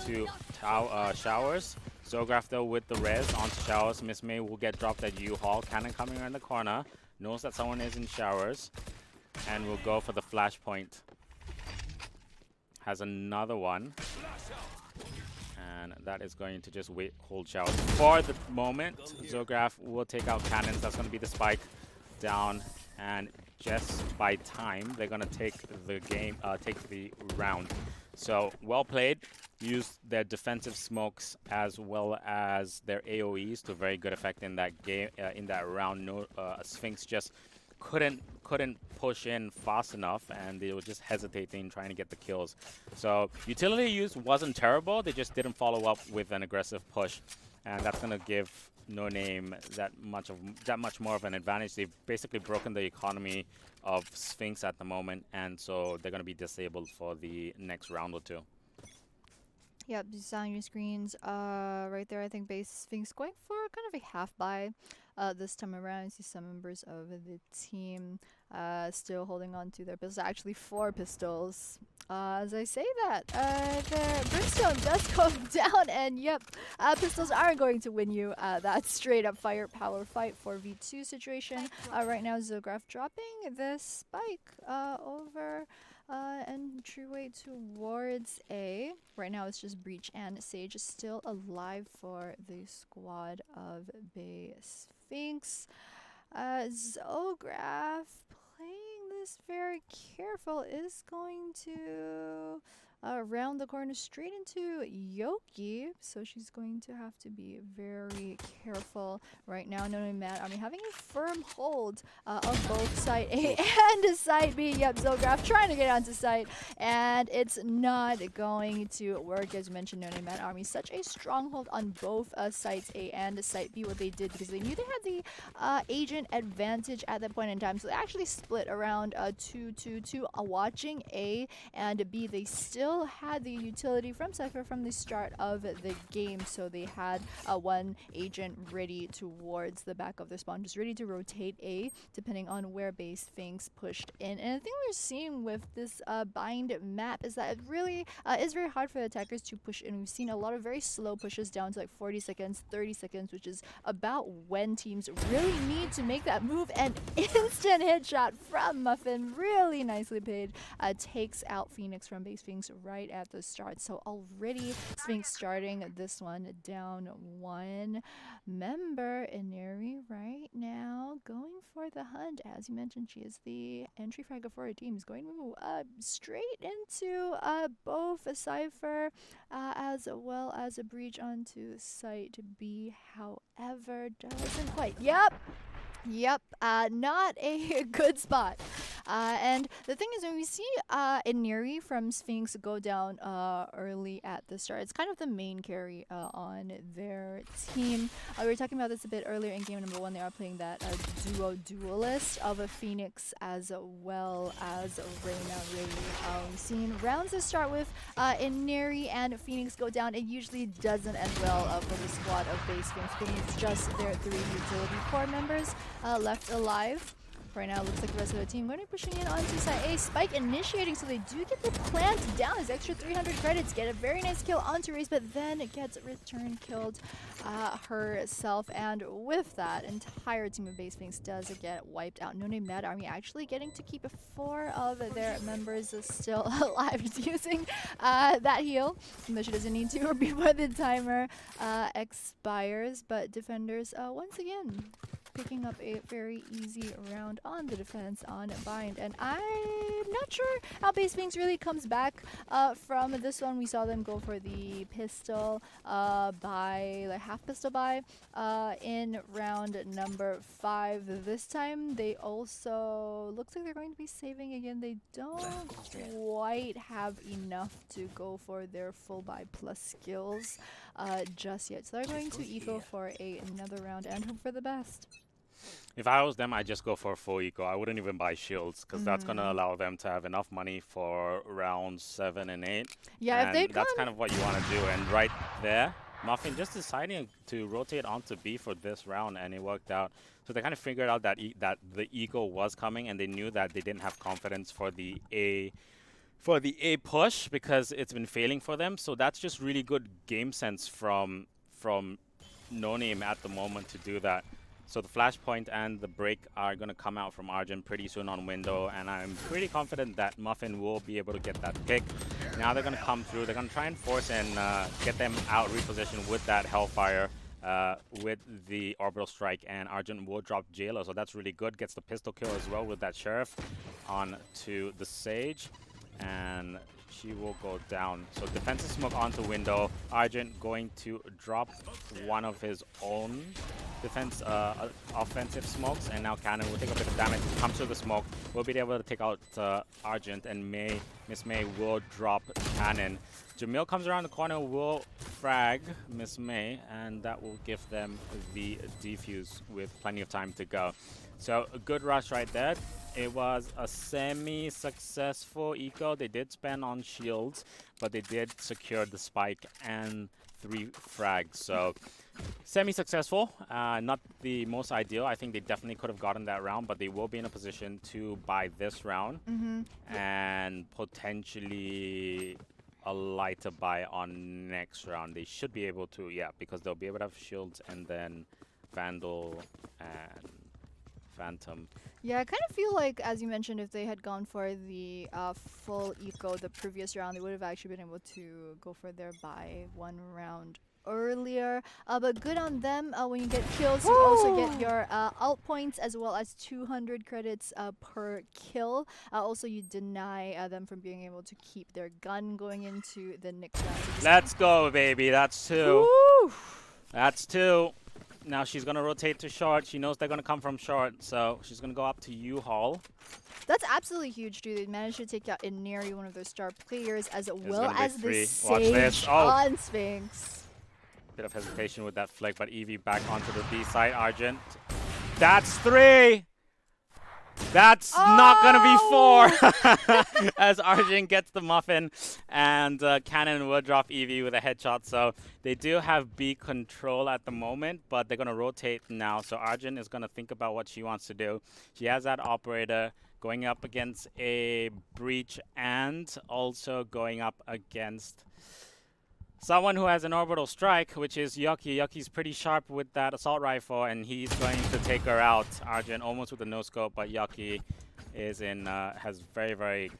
to Showers? Zograf though with the res onto Showers. Miss May will get dropped at U-Haul. Cannon coming around the corner. Knows that someone is in Showers. And will go for the flashpoint. Has another one. And that is going to just hold Showers. For the moment, Zograf will take out cannons. That's going to be the spike down. And just by time, they're gonna take the game, take the round. So well played. Used their defensive smokes as well as their AOEs to very good effect in that game, in that round. Sphinx just couldn't push in fast enough, and they were just hesitating, trying to get the kills. So utility use wasn't terrible. They just didn't follow up with an aggressive push, and that's gonna give NoName that much more of an advantage. They've basically broken the economy of Sphinx at the moment, and so they're going to be disabled for the next round or two. Yep, just on your screens right there. I think BAE.Sphynx going for kind of a half buy this time around. You see some members of the team still holding on to their pistols. Actually, 4 pistols. As I say that, the Brimstone does go down, and yep, pistols aren't going to win you that straight up firepower fight 4v2 situation. Right now, Zograf dropping this spike over entryway towards A. Right now, it's just Breach and Sage is still alive for the squad of BAE.Sphynx. Zograf playing this very careful, is going to round the corner straight into Yoki, so she's going to have to be very careful right now. NoName.Mad Army having a firm hold of both side A and side B. Yep, Zograf trying to get onto site, and it's not going to work. As mentioned, NoName.Mad Army such a stronghold on both sides A and side B. What they did, because they knew they had the agent advantage at that point in time, so they actually split around 2-2-2, watching A and B. They still had the utility from Cypher from the start of the game, so they had one agent ready towards the back of their spawn, just ready to rotate A depending on where BAE.Sphynx pushed in. And the thing we're seeing with this bind map is that it really is very hard for the attackers to push in. We've seen a lot of very slow pushes down to like 40 seconds, 30 seconds, which is about when teams really need to make that move. And instant headshot from Muffin, really nicely played, takes out Phoenix from BAE.Sphynx right at the start. So already Sphinx starting this one down 1 member. Ineri right now going for the hunt. As you mentioned, she is the entry fragger for her team. Is going to move straight into both a Cypher as well as a Breach onto site B. However, doesn't quite. Yep, not a good spot And the thing is, when we see Iniri from Sphinx go down early at the start, it's kind of the main carry on their team. We were talking about this a bit earlier in game number 1. They are playing that duo duelist of a Phoenix as well as Reyna Ray. We've seen rounds that start with Iniri and Phoenix go down. It usually doesn't end well for the squad of BAE.Sphynx, because it's just their 3 utility core members left alive. Right now, it looks like the rest of the team going to be pushing in onto side A. Spike initiating, so they do get the plant down. His extra 300 credits, get a very nice kill onto Raze, but then it gets return killed herself. And with that, entire team of BAE.Sphynx does get wiped out. NoName.Mad Army actually getting to keep 4 of their members still alive, using that heal, though she doesn't need to before the timer expires. But defenders, once again, picking up a very easy round on the defense on Bind. And I'm not sure how BAE.Sphynx really comes back from this one. We saw them go for the pistol buy, like half pistol buy in round number 5. This time they also looks like they're going to be saving again. They don't quite have enough to go for their full buy plus skills just yet. So they're going to eco for another round and hope for the best. If I was them, I'd just go for a full eco. I wouldn't even buy shields, because that's going to allow them to have enough money for rounds 7 and 8. Yeah, and that's kind of what you want to do. And right there, Muffin just deciding to rotate onto B for this round, and it worked out. So they kind of figured out that that the eco was coming, and they knew that they didn't have confidence for the A push, because it's been failing for them. So that's just really good game sense from NoName at the moment to do that. So the flashpoint and the break are going to come out from Argent pretty soon on window, and I'm pretty confident that Muffin will be able to get that pick. Now they're going to come through. They're going to try and force and get them out repositioned with that Hellfire, with the Orbital Strike, and Argent will drop Jailer, so that's really good. Gets the pistol kill as well with that Sheriff onto the Sage, and she will go down. So defensive smoke onto window. Argent going to drop one of his own defense offensive smokes, and now Cannon will take a bit of damage. Comes to the smoke, will be able to take out Argent, and Miss May will drop Cannon. Jamil comes around the corner, will frag Miss May, and that will give them the defuse with plenty of time to go. So a good rush right there. It was a semi-successful eco. They did spend on shields, but they did secure the spike and 3 frags. So semi-successful, not the most ideal. I think they definitely could have gotten that round, but they will be in a position to buy this round and potentially a lighter buy on next round. They should be able to, yeah, because they'll be able to have shields and then Vandal and Phantom. Yeah, I kind of feel like, as you mentioned, if they had gone for the full eco the previous round, they would have actually been able to go for their buy 1 round earlier. But good on them. When you get kills, you also get your ult points as well as 200 credits per kill. Also, you deny them from being able to keep their gun going into the next round. Let's go, baby. That's 2. Woo! That's 2. Now she's going to rotate to short. She knows they're going to come from short, so she's going to go up to U-Haul. That's absolutely huge, dude. They managed to take out Iniri, one of their star players, as well as the Watch this. Sage Oh. on Sphinx. Bit of hesitation with that flick, but Eevee back onto the B side. Argent. That's 3. That's not going to be 4 as Argent gets the Muffin, and Cannon will drop Eevee with a headshot. So they do have B control at the moment, but they're going to rotate now. So Argent is going to think about what she wants to do. She has that Operator going up against a Breach, and also going up against someone who has an Orbital Strike, which is Yucky. Yucky's pretty sharp with that Assault Rifle, and he's going to take her out. Argent almost with a no-scope, but Yucky is has very, very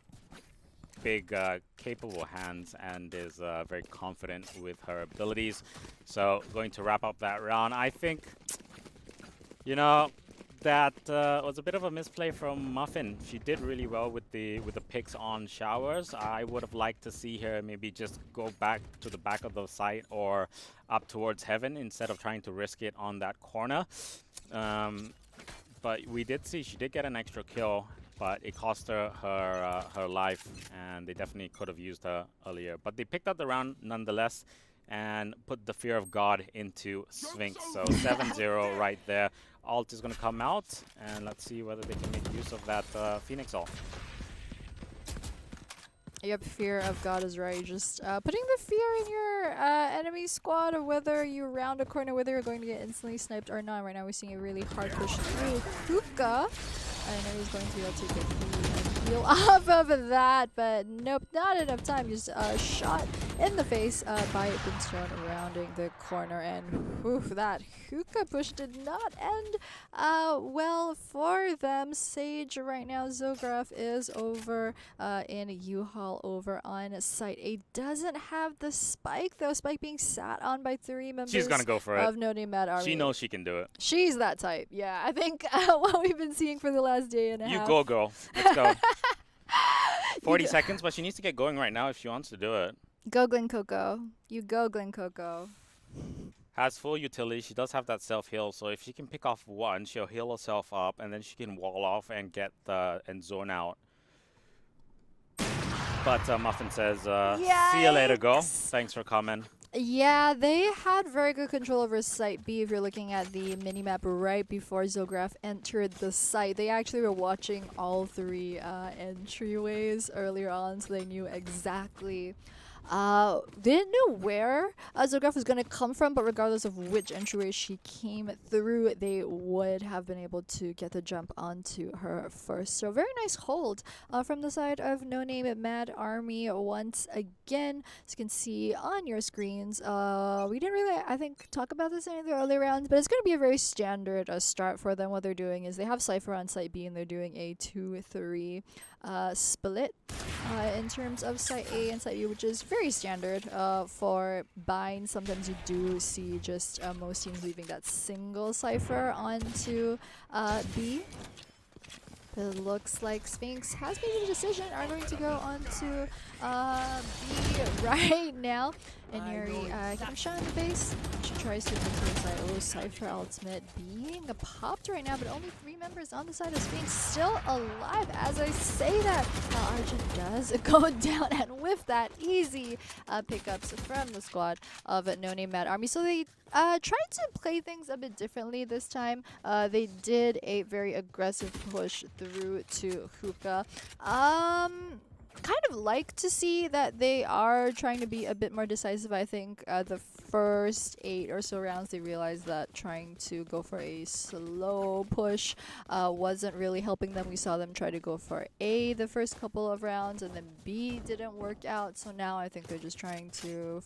big, capable hands, and is very confident with her abilities. So going to wrap up that round. I think, you know, that was a bit of a misplay from Muffin. She did really well with the picks on showers. I would have liked to see her maybe just go back to the back of the site or up towards heaven instead of trying to risk it on that corner. But we did see she did get an extra kill, but it cost her life, and they definitely could have used her earlier. But they picked up the round nonetheless and put the fear of God into Sphinx. So 7-0 right there. Ult is going to come out, and let's see whether they can make use of that Phoenix ult. Yep, fear of God is right. Just putting the fear in your enemy squad of whether you round a corner, whether you're going to get instantly sniped or not. Right now we're seeing a really hard push through Hookah. I know he's going to be able to get the heal off of that, but nope, not enough time. Just shot in the face by Brimstone rounding the corner, and whew, that Hookah push did not end well for them. Sage right now, Zograf is over in U-Haul over on site A. Doesn't have the spike though. Spike being sat on by 3 members She's going to go for it. of NoName.Mad Army. She knows she can do it. She's that type. Yeah, I think what we've been seeing for the last day and a half. You go, girl. Let's go. 40 seconds, but she needs to get going right now if she wants to do it. Go Glen Coco. You go Glen Coco. Has full utility. She does have that self-heal, so if she can pick off one, she'll heal herself up, and then she can wall off and get and zone out. But Muffin says, see you later, girl. Thanks for coming. Yeah, they had very good control over Site B. If you're looking at the minimap right before Zograf entered the site, they actually were watching all 3 entryways earlier on, so they knew exactly. They didn't know where Zograf was going to come from, but regardless of which entryway she came through, they would have been able to get the jump onto her first. So very nice hold from the side of NoName.Mad Army once again. As you can see on your screens, we didn't really, I think, talk about this in any of the early rounds, but it's going to be a very standard start for them. What they're doing is they have Cypher on site B, and they're doing a 2-3 split in terms of site A and site B, which is very standard for bind. Sometimes you do see just most teams leaving that single Cypher onto B. But it looks like Sphinx has made a decision, are going to go on to B right now. And Yuri getting shot in the face. She tries to move to the side. Oh, Cypher ultimate being popped right now, but only 3 members on the side of Sphinx still alive. As I say that, Argent does go down, and with that, easy pickups from the squad of NoName.Mad Army. So they tried to play things a bit differently this time. They did a very aggressive push through to Hookah. Kind of like to see that they are trying to be a bit more decisive. I think the first 8 or so rounds they realized that trying to go for a slow push wasn't really helping them. We saw them try to go for A the first couple of rounds, and then B didn't work out. So now I think they're just trying to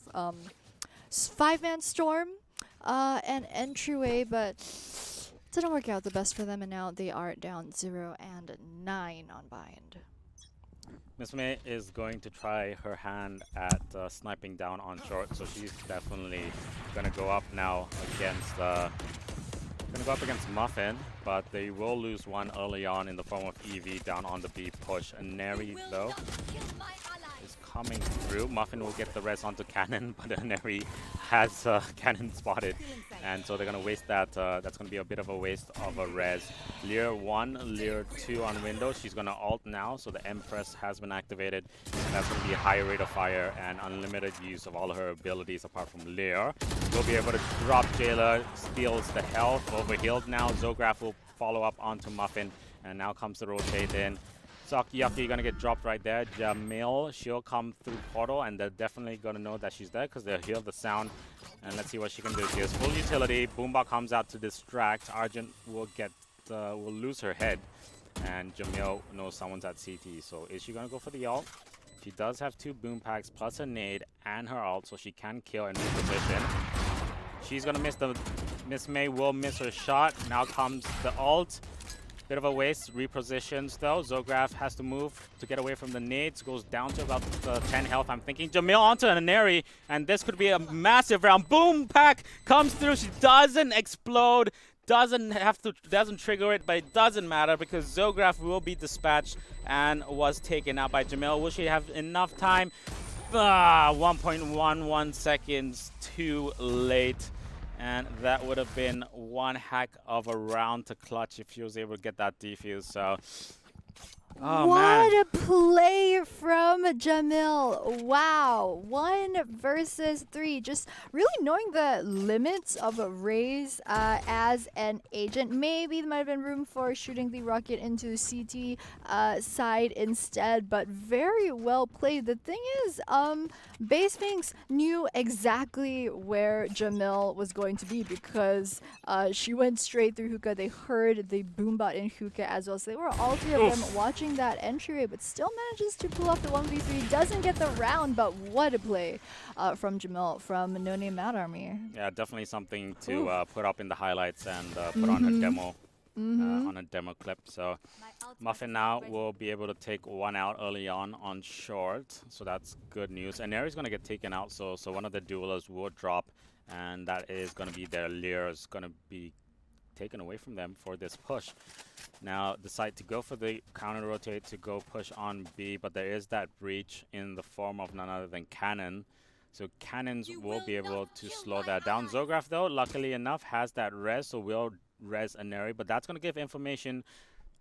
5-man storm an entryway, but didn't work out the best for them, and now they are down 0-9 on bind. Miss May is going to try her hand at sniping down on short, so she's definitely gonna go up now against Muffin, but they will lose one early on in the form of EV down on the B push. And Neri though is coming through. Muffin will get the res onto Cannon, but Neri has Cannon spotted, and so they're gonna waste that. That's gonna be a bit of a waste of a res. Lear 1, Lear 2 on Windows. She's gonna ult now, so the Empress has been activated. That's gonna be a high rate of fire and unlimited use of all of her abilities apart from Lear. We'll be able to drop Jailer, steals the health, overhealed now. Zograf will follow up onto Muffin, and now comes the rotate in. Sakiyaki gonna get dropped right there. Jamil, she'll come through portal, and they're definitely gonna know that she's there because they'll hear the sound. And let's see what she can do. She has full utility. Boombah comes out to distract. Argent will lose her head, and Jamil knows someone's at CT. So is she gonna go for the ult? She does have 2 boom packs plus a nade and her ult, so she can kill and reposition. She's gonna miss the. Miss May will miss her shot. Now comes the ult. Bit of a waste. Repositions though. Zograf has to move to get away from the nades. Goes down to about 10 health. I'm thinking Jamil onto an Neri, and this could be a massive round. Boom pack comes through. She doesn't explode. Doesn't trigger it, but it doesn't matter because Zograf will be dispatched and was taken out by Jamil. Will she have enough time? 1.11 seconds too late. And that would have been one heck of a round to clutch if she was able to get that defuse. So Oh, What man. a play from Jamil. Wow. 1 versus 3. Just really knowing the limits of Raze as an agent. Maybe there might have been room for shooting the rocket into CT side instead, but very well played. The thing is, BAE.Sphynx knew exactly where Jamil was going to be because she went straight through hookah. They heard the boombot in hookah as well. So they were all three of them watching that entryway, but still manages to pull off the 1v3. Doesn't get the round, but what a play from Jamil from NoName.Mad Army. Yeah, definitely something to put up in the highlights and put on her demo. On a demo clip. So Muffin now will be able to take one out early on short. So that's good news. And Neri's going to get taken out. So one of the duelers will drop. And that is going to be their Lear is going to be taken away from them for this push. Now decide to go for the counter rotate to go push on B. But there is that breach in the form of none other than Cannon. So Cannons will be able to slow that down. Zograf, though, luckily enough, has that res, so will res Aneri, but that's going to give information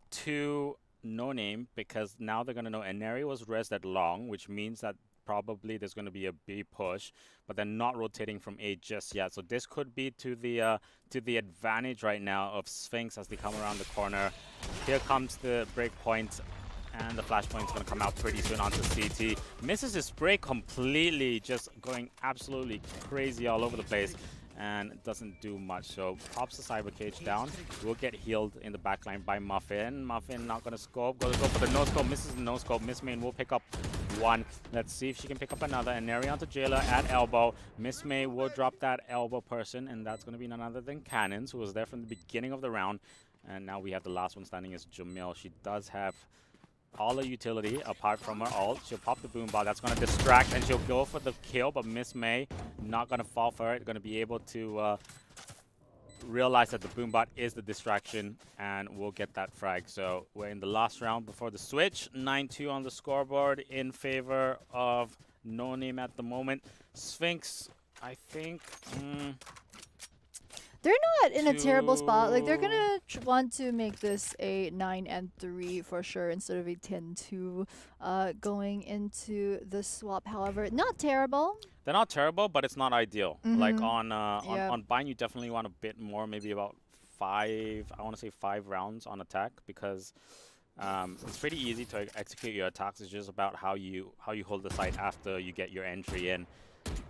to NoName because now they're going to know Aneri was res at long, which means that probably there's going to be a B push, but they're not rotating from A just yet. So this could be to the advantage right now of Sphinx as they come around the corner. Here comes the break point. And the flashpoint's going to come out pretty soon onto CT. Misses his spray completely, just going absolutely crazy all over the place. And doesn't do much. So pops the cyber cage down. Will get healed in the backline by Muffin. Muffin not going to scope. Going to go for the no scope. Misses the no scope. Miss May will pick up one. Let's see if she can pick up another. And Neri onto Jailer at elbow. Miss May will drop that elbow person. And that's going to be none other than Cannons, who was there from the beginning of the round. And now we have the last one standing is Jamil. She does have all the utility apart from her ult. She'll pop the boom bot. That's going to distract and she'll go for the kill, but Miss May not going to fall for it. Going to be able to realize that the boom bot is the distraction and we'll get that frag. So we're in the last round before the switch. 9-2 on the scoreboard in favor of NoName at the moment. Sphinx, I think... They're not in a terrible spot. Like, they're gonna want to make this a 9-3 for sure instead of a 10-2 going into the swap. However, not terrible. They're not terrible, but it's not ideal. Like on Bind, you definitely want a bit more, maybe about 5. I want to say 5 rounds on attack because it's pretty easy to execute your attacks. It's just about how you hold the site after you get your entry in.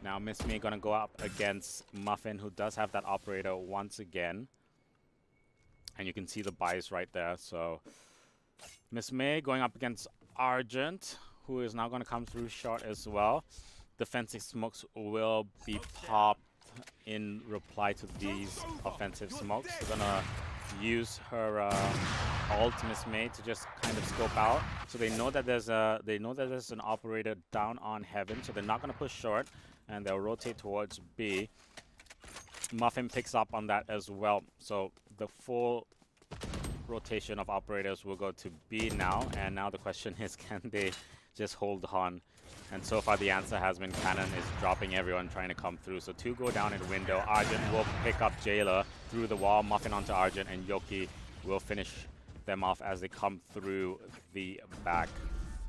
Now Miss May gonna go up against Muffin, who does have that operator once again. And you can see the bias right there. So Miss May going up against Argent, who is now gonna come through short as well. Defensive smokes will be popped in reply to these offensive smokes. They're gonna use her ult, Miss May, to just kind of scope out. So they know that there's an operator down on heaven, so they're not gonna push short, and they'll rotate towards B. Muffin picks up on that as well. So the full rotation of operators will go to B now, and now the question is, can they just hold on? And so far the answer has been Cannon is dropping everyone trying to come through. So 2 go down in window. Argent will pick up Jailer through the wall. Muffin onto Argent, and Yoki will finish them off as they come through the back.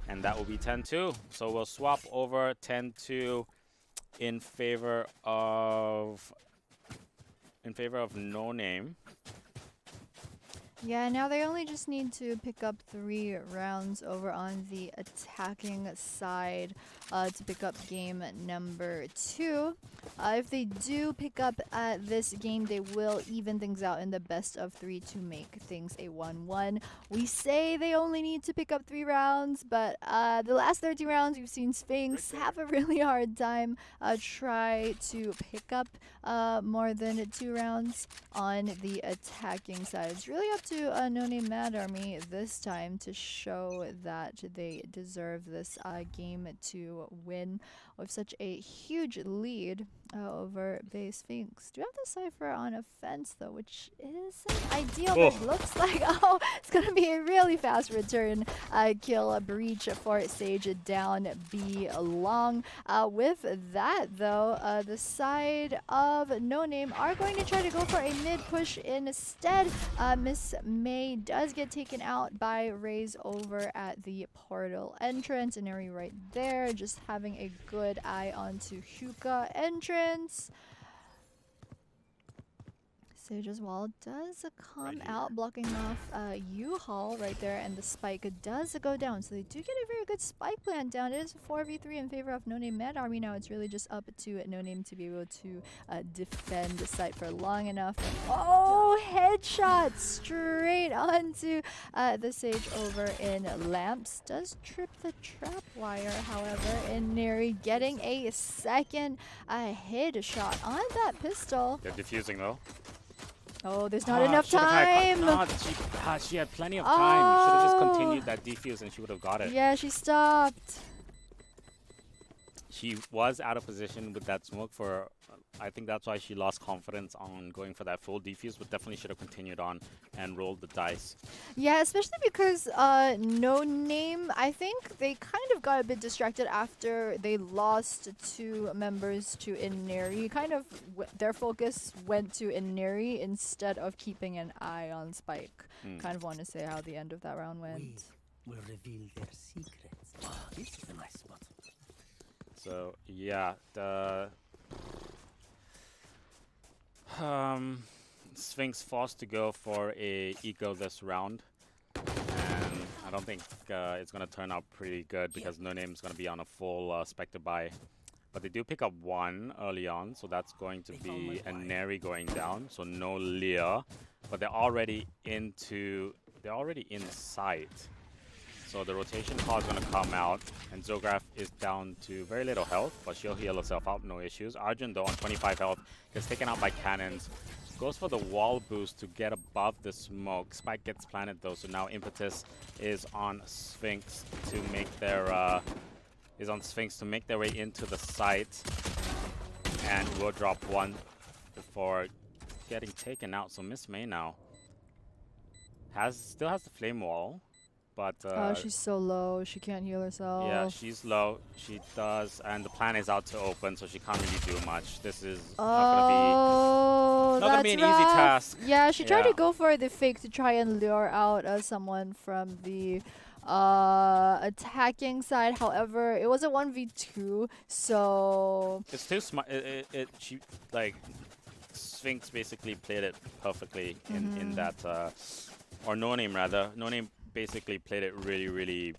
And that will be 10-2. So we'll swap over 10-2 in favor of NoName. Yeah, now they only just need to pick up 3 rounds over on the attacking side to pick up game number 2. If they do pick up this game, they will even things out in the best of 3 to make things a 1-1. We say they only need to pick up 3 rounds, but the last 30 rounds, we've seen Sphinx have a really hard time try to pick up more than 2 rounds on the attacking side. It's really up to NoName.Mad Army this time to show that they deserve this game to win with such a huge lead over BAE.Sphynx. Do have the Cypher on a fence though, which isn't ideal, Oh. but it looks like it's gonna be a really fast return kill, a breach for Sage down B long. With that though, the side of No Name are going to try to go for a mid push instead. Miss May does get taken out by Raze over at the portal entrance, and Ari right there, just having a good eye onto Huka entrance. Sage's wall does come out, blocking off U-Haul right there, and the spike does go down. So they do get a very good spike plant down. It is 4v3 in favor of NoName.Mad Army now. It's really just up to NoName to be able to defend the site for long enough. Oh, headshot straight onto the Sage over in Lamps. Does trip the trap wire, however, and Neri getting a second headshot on that pistol. They're defusing though. Oh, there's not enough time. She had plenty of time. She should have just continued that defuse and she would have got it. Yeah, she stopped. She was out of position with that smoke for, I think that's why she lost confidence on going for that full defuse, but definitely should have continued on and rolled the dice. Yeah, especially because No Name, I think they kind of got a bit distracted after they lost 2 members to Ineri. Kind of their focus went to Ineri instead of keeping an eye on Spike. Kind of want to say how the end of that round went. Will reveal their secrets. This is a nice spot. So yeah, the Sphinx forced to go for a eco this round, and I don't think it's gonna turn out pretty good because No Name is gonna be on a full Spectre buy. But they do pick up 1 early on, so that's going to be a Neri going down, so no Leah, but they're already in sight. So the rotation call is going to come out, and Zograf is down to very little health, but she'll heal herself out, no issues. Arjun, though, on 25 health, gets taken out by cannons. Goes for the wall boost to get above the smoke. Spike gets planted, though, so now Impetus is on Sphinx to make their way into the site, and will drop 1 before getting taken out. So Miss May now still has the flame wall. But she's so low, she can't heal herself. yeah, she's low. She does, and the plan is out to open, so she can't really do much. This is not gonna be an easy task. Yeah, she tried to go for the fake to try and lure out someone from the attacking side. However, it was a 1v2, so it's too smart. She like Sphinx basically played it perfectly in that, or No Name rather. No Name basically played it really, really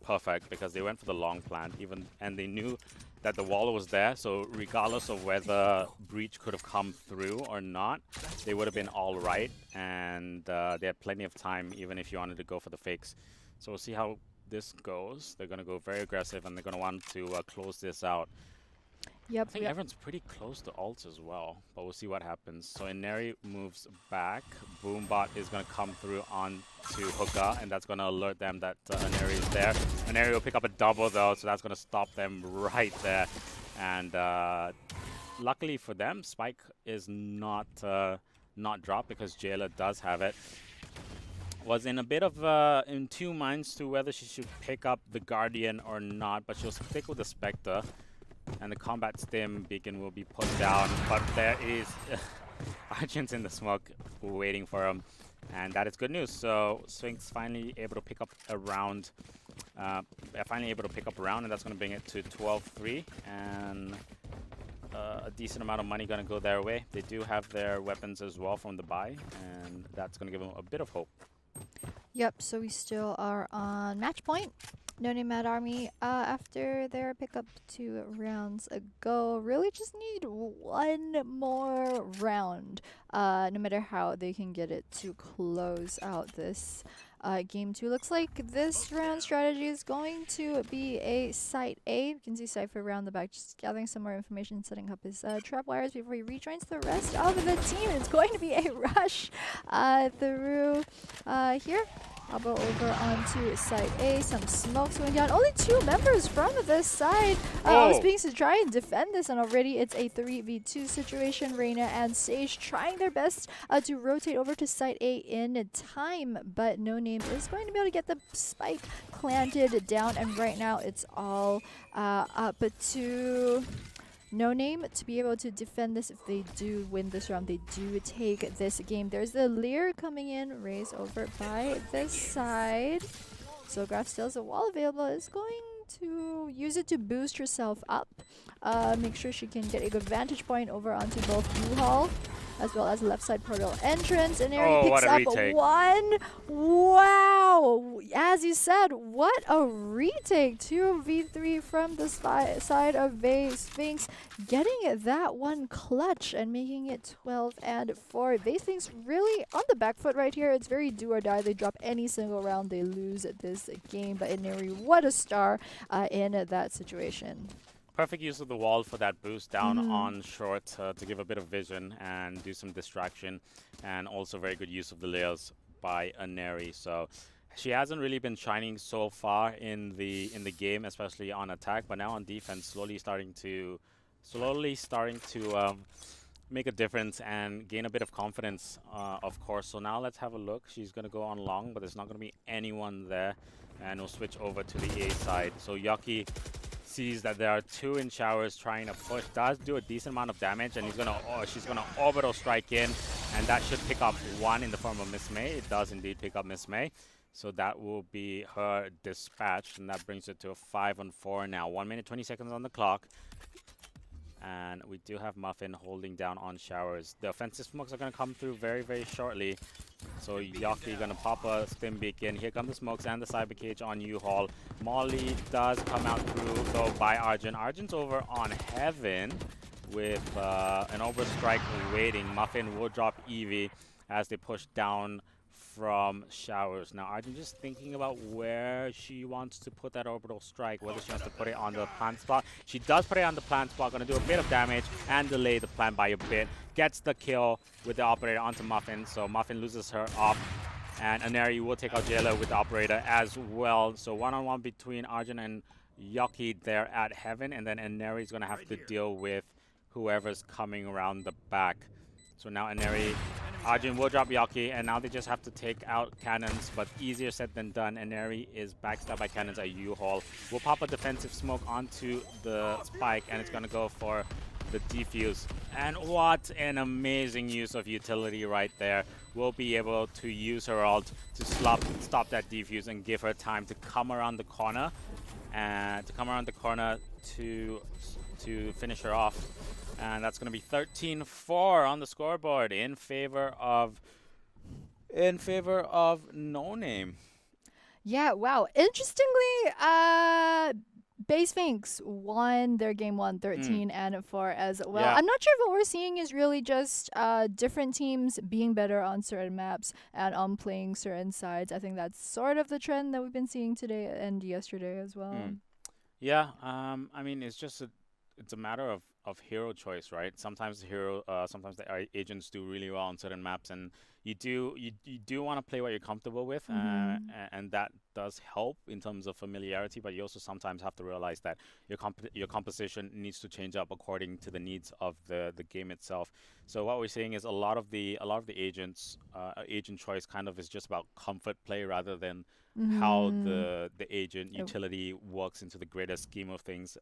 perfect because they went for the long plan, and they knew that the wall was there, so regardless of whether breach could have come through or not, they would have been all right, and they had plenty of time even if you wanted to go for the fakes. So we'll see how this goes. They're going to go very aggressive, and they're going to want to close this out. Yep. I think everyone's pretty close to ults as well, but we'll see what happens. So Ineri moves back. Boombot is going to come through on to Hookah, and that's going to alert them that Ineri is there. Ineri will pick up a double, though, so that's going to stop them right there. And luckily for them, Spike is not dropped because Jayla does have it. Was in a bit of in 2 minds to whether she should pick up the Guardian or not, but she'll stick with the Spectre. And the combat stim beacon will be put down, but there is Arjun's in the smoke waiting for him, and that is good news. So Sphinx finally able to pick up a round, and that's going to bring it to 12-3, and a decent amount of money going to go their way. They do have their weapons as well from the buy, and that's going to give them a bit of hope. Yep, so we still are on match point. NoName.Mad Army, after their pickup 2 rounds ago, really just need 1 more round, no matter how they can get it to close out this game 2. Looks like this round strategy is going to be a site A. You can see Cypher around the back, just gathering some more information, setting up his trap wires before he rejoins the rest of the team. It's going to be a rush through here. Hobble over onto side A. Some smokes going down. Only 2 members from this side. Sphinx to try and defend this, and already it's a 3v2 situation. Reina and Sage trying their best to rotate over to side A in time, but NoName is going to be able to get the spike planted down, and right now it's all up to NoName to be able to defend this. If they do win this round, they do take this game. There's the Leer coming in, raise over by this side. So Graf still has a wall available, is going to use it to boost herself up. Make sure she can get a good vantage point over onto both U-Haul as well as left side portal entrance. And Ari picks up retake. 1. Wow! As you said, what a retake. 2v3 from the side of BAE.Sphynx, getting that one clutch and making it 12-4. BAE.Sphynx really on the back foot right here. It's very do or die. They drop any single round, they lose this game. But Inari, what a star in that situation. Perfect use of the wall for that boost down on short to give a bit of vision and do some distraction, and also very good use of the layers by Inari. So she hasn't really been shining so far in the game, especially on attack, but now on defense, slowly starting to make a difference and gain a bit of confidence, of course. So now let's have a look. She's going to go on long, but there's not going to be anyone there, and we'll switch over to the A side. So Yucky sees that there are 2 in showers trying to push, does do a decent amount of damage, and she's gonna orbital strike in, and that should pick up 1 in the form of Miss May. It does indeed pick up Miss May, so that will be her dispatched, and that brings it to a 5-on-4 now. 1 minute 20 seconds on the clock, and we do have Muffin holding down on showers. The offensive smokes are gonna come through very, very shortly. So Yucky gonna pop a stim beacon. Here come the smokes and the cyber cage on U-Haul. Molly does come out through though by Arjun. Arjun's over on Heaven with an over strike waiting. Muffin will drop Eevee as they push down from showers. Now Arjun just thinking about where she wants to put that orbital strike, whether she wants to put it on the plant spot. She does put it on the plant spot, gonna do a bit of damage and delay the plant by a bit. Gets the kill with the operator onto Muffin, so Muffin loses her off, and Inari will take out Jayla with the operator as well. So one-on-one between Arjun and Yucky there at Heaven, and then Inari is gonna have to deal with whoever's coming around the back. So now Arjun will drop Yucky, and now they just have to take out cannons, but easier said than done. Inari is backstabbed by cannons at U-Haul. We'll pop a defensive smoke onto the spike, and it's gonna go for the defuse. And what an amazing use of utility right there. We'll be able to use her ult to stop that defuse and give her time to come around the corner, and to finish her off. And that's going to be 13-4 on the scoreboard in favor of NoName. Yeah, wow. Interestingly, BAE.Sphynx won their game 1 13-4 as well. Yeah. I'm not sure if what we're seeing is really just different teams being better on certain maps and on playing certain sides. I think that's sort of the trend that we've been seeing today and yesterday as well. Yeah, I mean, it's a matter of hero choice, right? Sometimes the agents do really well on certain maps, and you do want to play what you're comfortable with, and that does help in terms of familiarity. But you also sometimes have to realize that your composition needs to change up according to the needs of the game itself. So what we're seeing is a lot of the agent choice kind of is just about comfort play rather than how the agent utility works into the greater scheme of things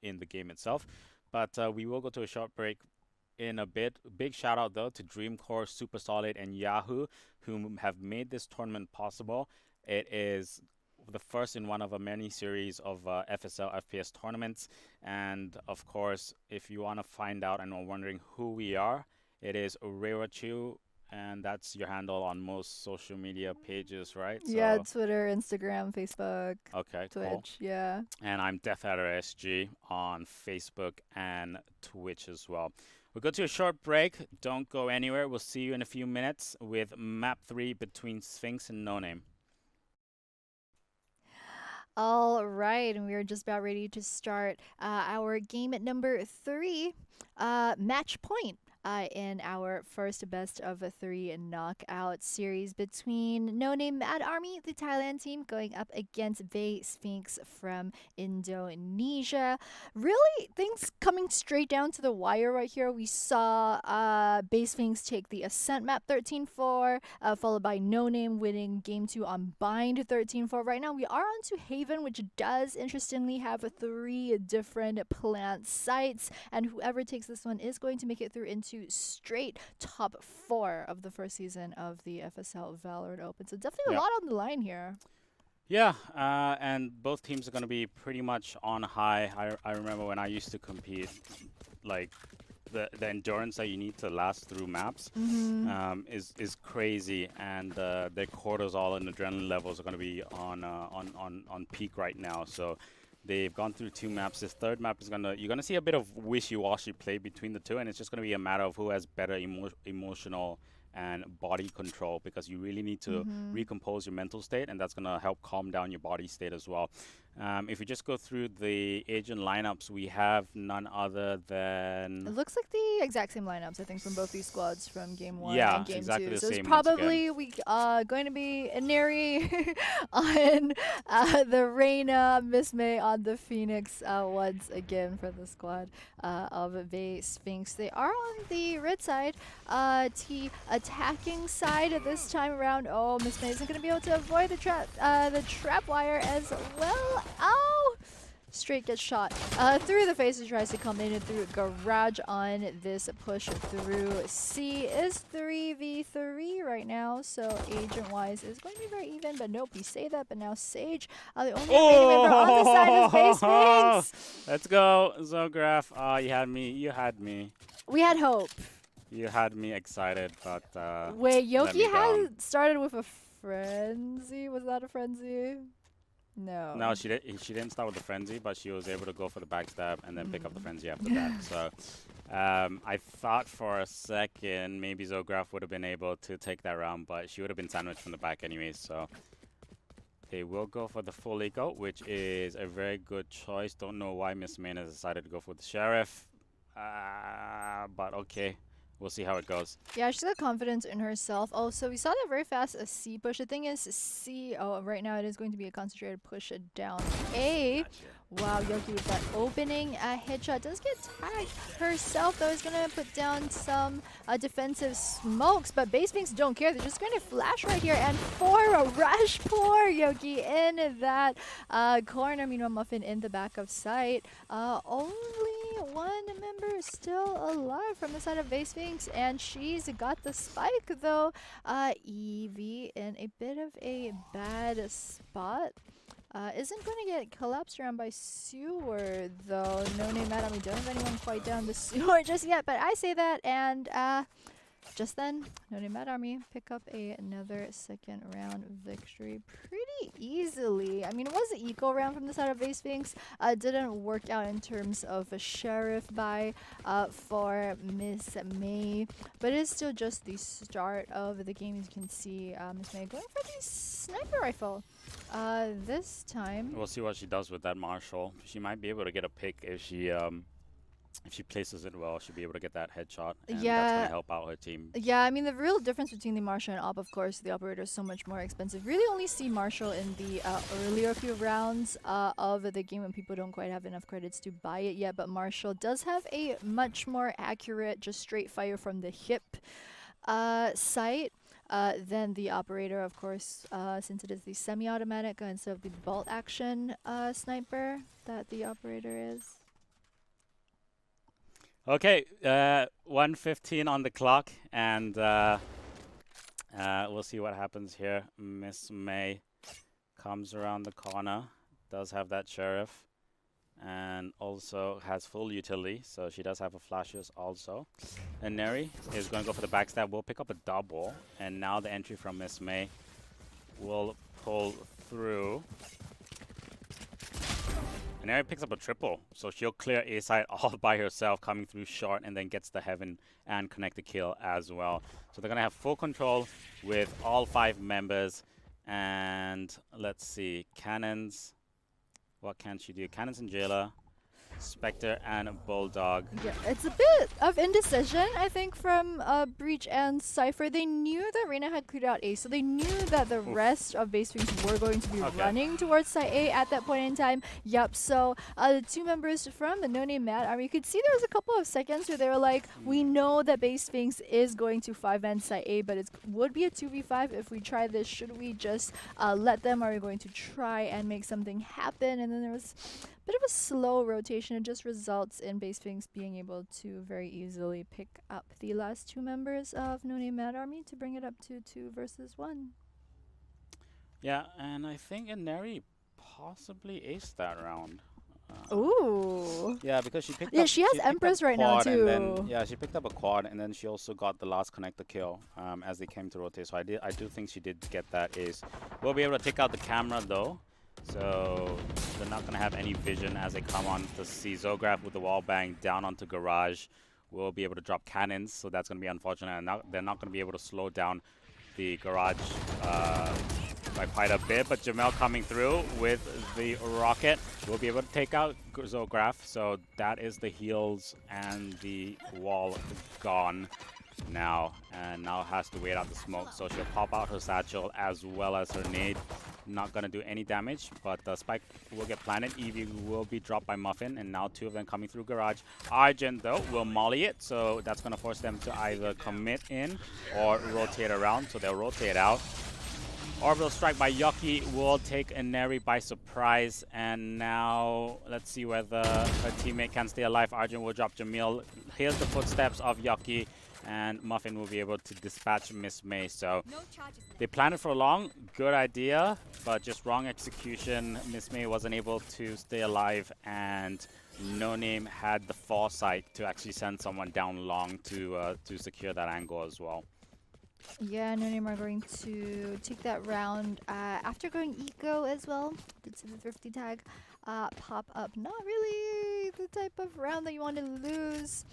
in the game itself. But we will go to a short break in a bit. Big shout out though to Dreamcore, Super Solid, and Yahoo, who have made this tournament possible. It is the first in one of a many series of FSL FPS tournaments. And of course, if you want to find out and are wondering who we are, it is Reirachu, and that's your handle on most social media pages, right? Yeah, Twitter, Instagram, Facebook, okay, Twitch, cool. yeah. And I'm DeathAdderSG on Facebook and Twitch as well. We'll go to a short break. Don't go anywhere. We'll see you in a few minutes with map 3 between Sphinx and NoName. All right, and we are just about ready to start our game at number 3, Match Point. in our first best of a 3 knockout series between NoName.Mad Army, the Thailand team, going up against BAE.Sphynx from Indonesia. Really, things coming straight down to the wire right here. We saw BAE.Sphynx take the Ascent map 13-4, followed by NoName winning game 2 on Bind 13-4. Right now, we are on to Haven, which does interestingly have 3 different plant sites, and whoever takes this one is going to make it through into straight top 4 of the first season of the FSL Valorant Open. So definitely a lot on the line here. Yeah, and both teams are going to be pretty much on high. I remember when I used to compete, like the endurance that you need to last through maps is crazy, and their cortisol and adrenaline levels are going to be on peak right now. So they've gone through 2 maps. This third map is you're gonna see a bit of wishy-washy play between the two, and it's just gonna be a matter of who has better emotional and body control, because you really need to recompose your mental state, and that's gonna help calm down your body state as well. If we just go through the agent lineups, we have none other than... It looks like the exact same lineups, I think, from both these squads from game 1 Yeah, and game exactly 2. the So it's same once probably going to be Neri on the Reyna, Miss May on the Phoenix once again for the squad of BAE.Sphynx. They are on the red side, T attacking side this time around. Oh, Miss May isn't going to be able to avoid the trap wire as well. Ow! Straight gets shot through the face. He tries to come in and through garage on this push through C. Is 3v3 right now, so agent-wise is going to be very even, but nope, we say that, but now Sage, the only remaining member on the side is BAE.Sphynx. Let's go, Zograph. Oh, you had me. You had me. We had hope. You had me excited, but wait, let me Yoki down. had started with a frenzy. Was that a frenzy? No. No, she didn't start with the frenzy, but she was able to go for the backstab and then pick up the frenzy after that. So I thought for a second maybe Zograph would have been able to take that round, but she would have been sandwiched from the back anyways. So they will go for the full eco, which is a very good choice. Don't know why Miss Main has decided to go for the Sheriff, but okay. We'll see how it goes. Yeah, she's got confidence in herself. Oh, so we saw that very fast C push. The thing is, C, right now it is going to be a concentrated push down A. Wow, Yoki with that opening headshot. Does get tagged herself, though. Is going to put down some defensive smokes, but BAE.Sphynx don't care. They're just going to flash right here, and for a rush, poor Yoki in that corner. Meanwhile, Muffin in the back of sight. Only one member still alive from the side of BAE.Sphynx, and she's got the spike, though. Evie in a bit of a bad spot. Isn't going to get collapsed around by Sewer, though. NoName.Mad Army don't have anyone quite down the Sewer just yet, but I say that, and just then, NoName.Mad Army pick up another second round victory pretty easily. I mean, it was an eco round from the side of BAE.Sphynx. Didn't work out in terms of a Sheriff buy for Miss May, but it is still just the start of the game. As you can see, Miss May going for the sniper rifle. This time, We'll see what she does with that Marshall. She might be able to get a pick if she places it well. She'll be able to get that headshot, and that's going to help out her team. Yeah, I mean, the real difference between the Marshall and Op, of course, the Operator is so much more expensive. Really only see Marshall in the earlier few rounds of the game when people don't quite have enough credits to buy it yet, but Marshall does have a much more accurate, just straight fire from the hip sight. Then the Operator, of course, since it is the semi-automatic instead of the bolt action sniper that the Operator is. Okay, 1:15 on the clock, and we'll see what happens here. Miss May comes around the corner, does have that Sheriff, and also has full utility, so she does have a flashes also. And Neri is going to go for the backstab, will pick up a double, and now the entry from Miss May will pull through. And Neri picks up a triple, so she'll clear A side all by herself, coming through short, and then gets the heaven and connect the kill as well. So they're going to have full control with all 5 members. And let's see, Cannons. What can she do? Cannons and Jailer Spectre and Bulldog. Yeah, it's a bit of indecision, I think, from Breach and Cypher. They knew that Reyna had cleared out A, so they knew that the rest of BAE.Sphynx were going to be running towards site A at that point in time. Yup, so the two members from the NoName.Mad army, you could see there was a couple of seconds where they were like, we know that BAE.Sphynx is going to 5-man site A, but it would be a 2v5 if we try this. Should we just let them? Are we going to try and make something happen? And then there was bit of a slow rotation. It just results in BAE.Sphynx being able to very easily pick up the last two members of NoName.Mad army to bring it up to 2 versus 1. Yeah, and I think Inari possibly aced that round. Ooh. Yeah, because she picked Yeah, up. she has picked up Empress right now quad and then- too. yeah, she picked up a quad, and then she also got the last connector kill as they came to rotate. So I do think she did get that ace. We'll be able to take out the camera though, so they're not gonna have any vision as they come on to see Zograf with the wall bang down onto garage. We'll be able to drop cannons, so that's gonna be unfortunate. And they're not gonna be able to slow down the garage by quite a bit, but Jamel coming through with the rocket will be able to take out Zograf. So that is the heals and the wall gone now, and now has to wait out the smoke. So she'll pop out her satchel as well as her nade. Not gonna do any damage, but the spike will get planted. Evie will be dropped by Muffin, and now two of them coming through garage. Argent though will molly it, so that's gonna force them to either commit in or rotate around. So they'll rotate out. Orbital strike by Yoki will take Inari by surprise, and now let's see whether her teammate can stay alive. Arjun will drop Jamil. Here's the footsteps of Yoki, and Muffin will be able to dispatch Miss May. So they planned it for long, good idea, but just wrong execution. Miss May wasn't able to stay alive, and NoName had the foresight to actually send someone down long to secure that angle as well. Yeah, NoName are going to take that round after going eco as well. Did see the thrifty tag pop up. Not really the type of round that you want to lose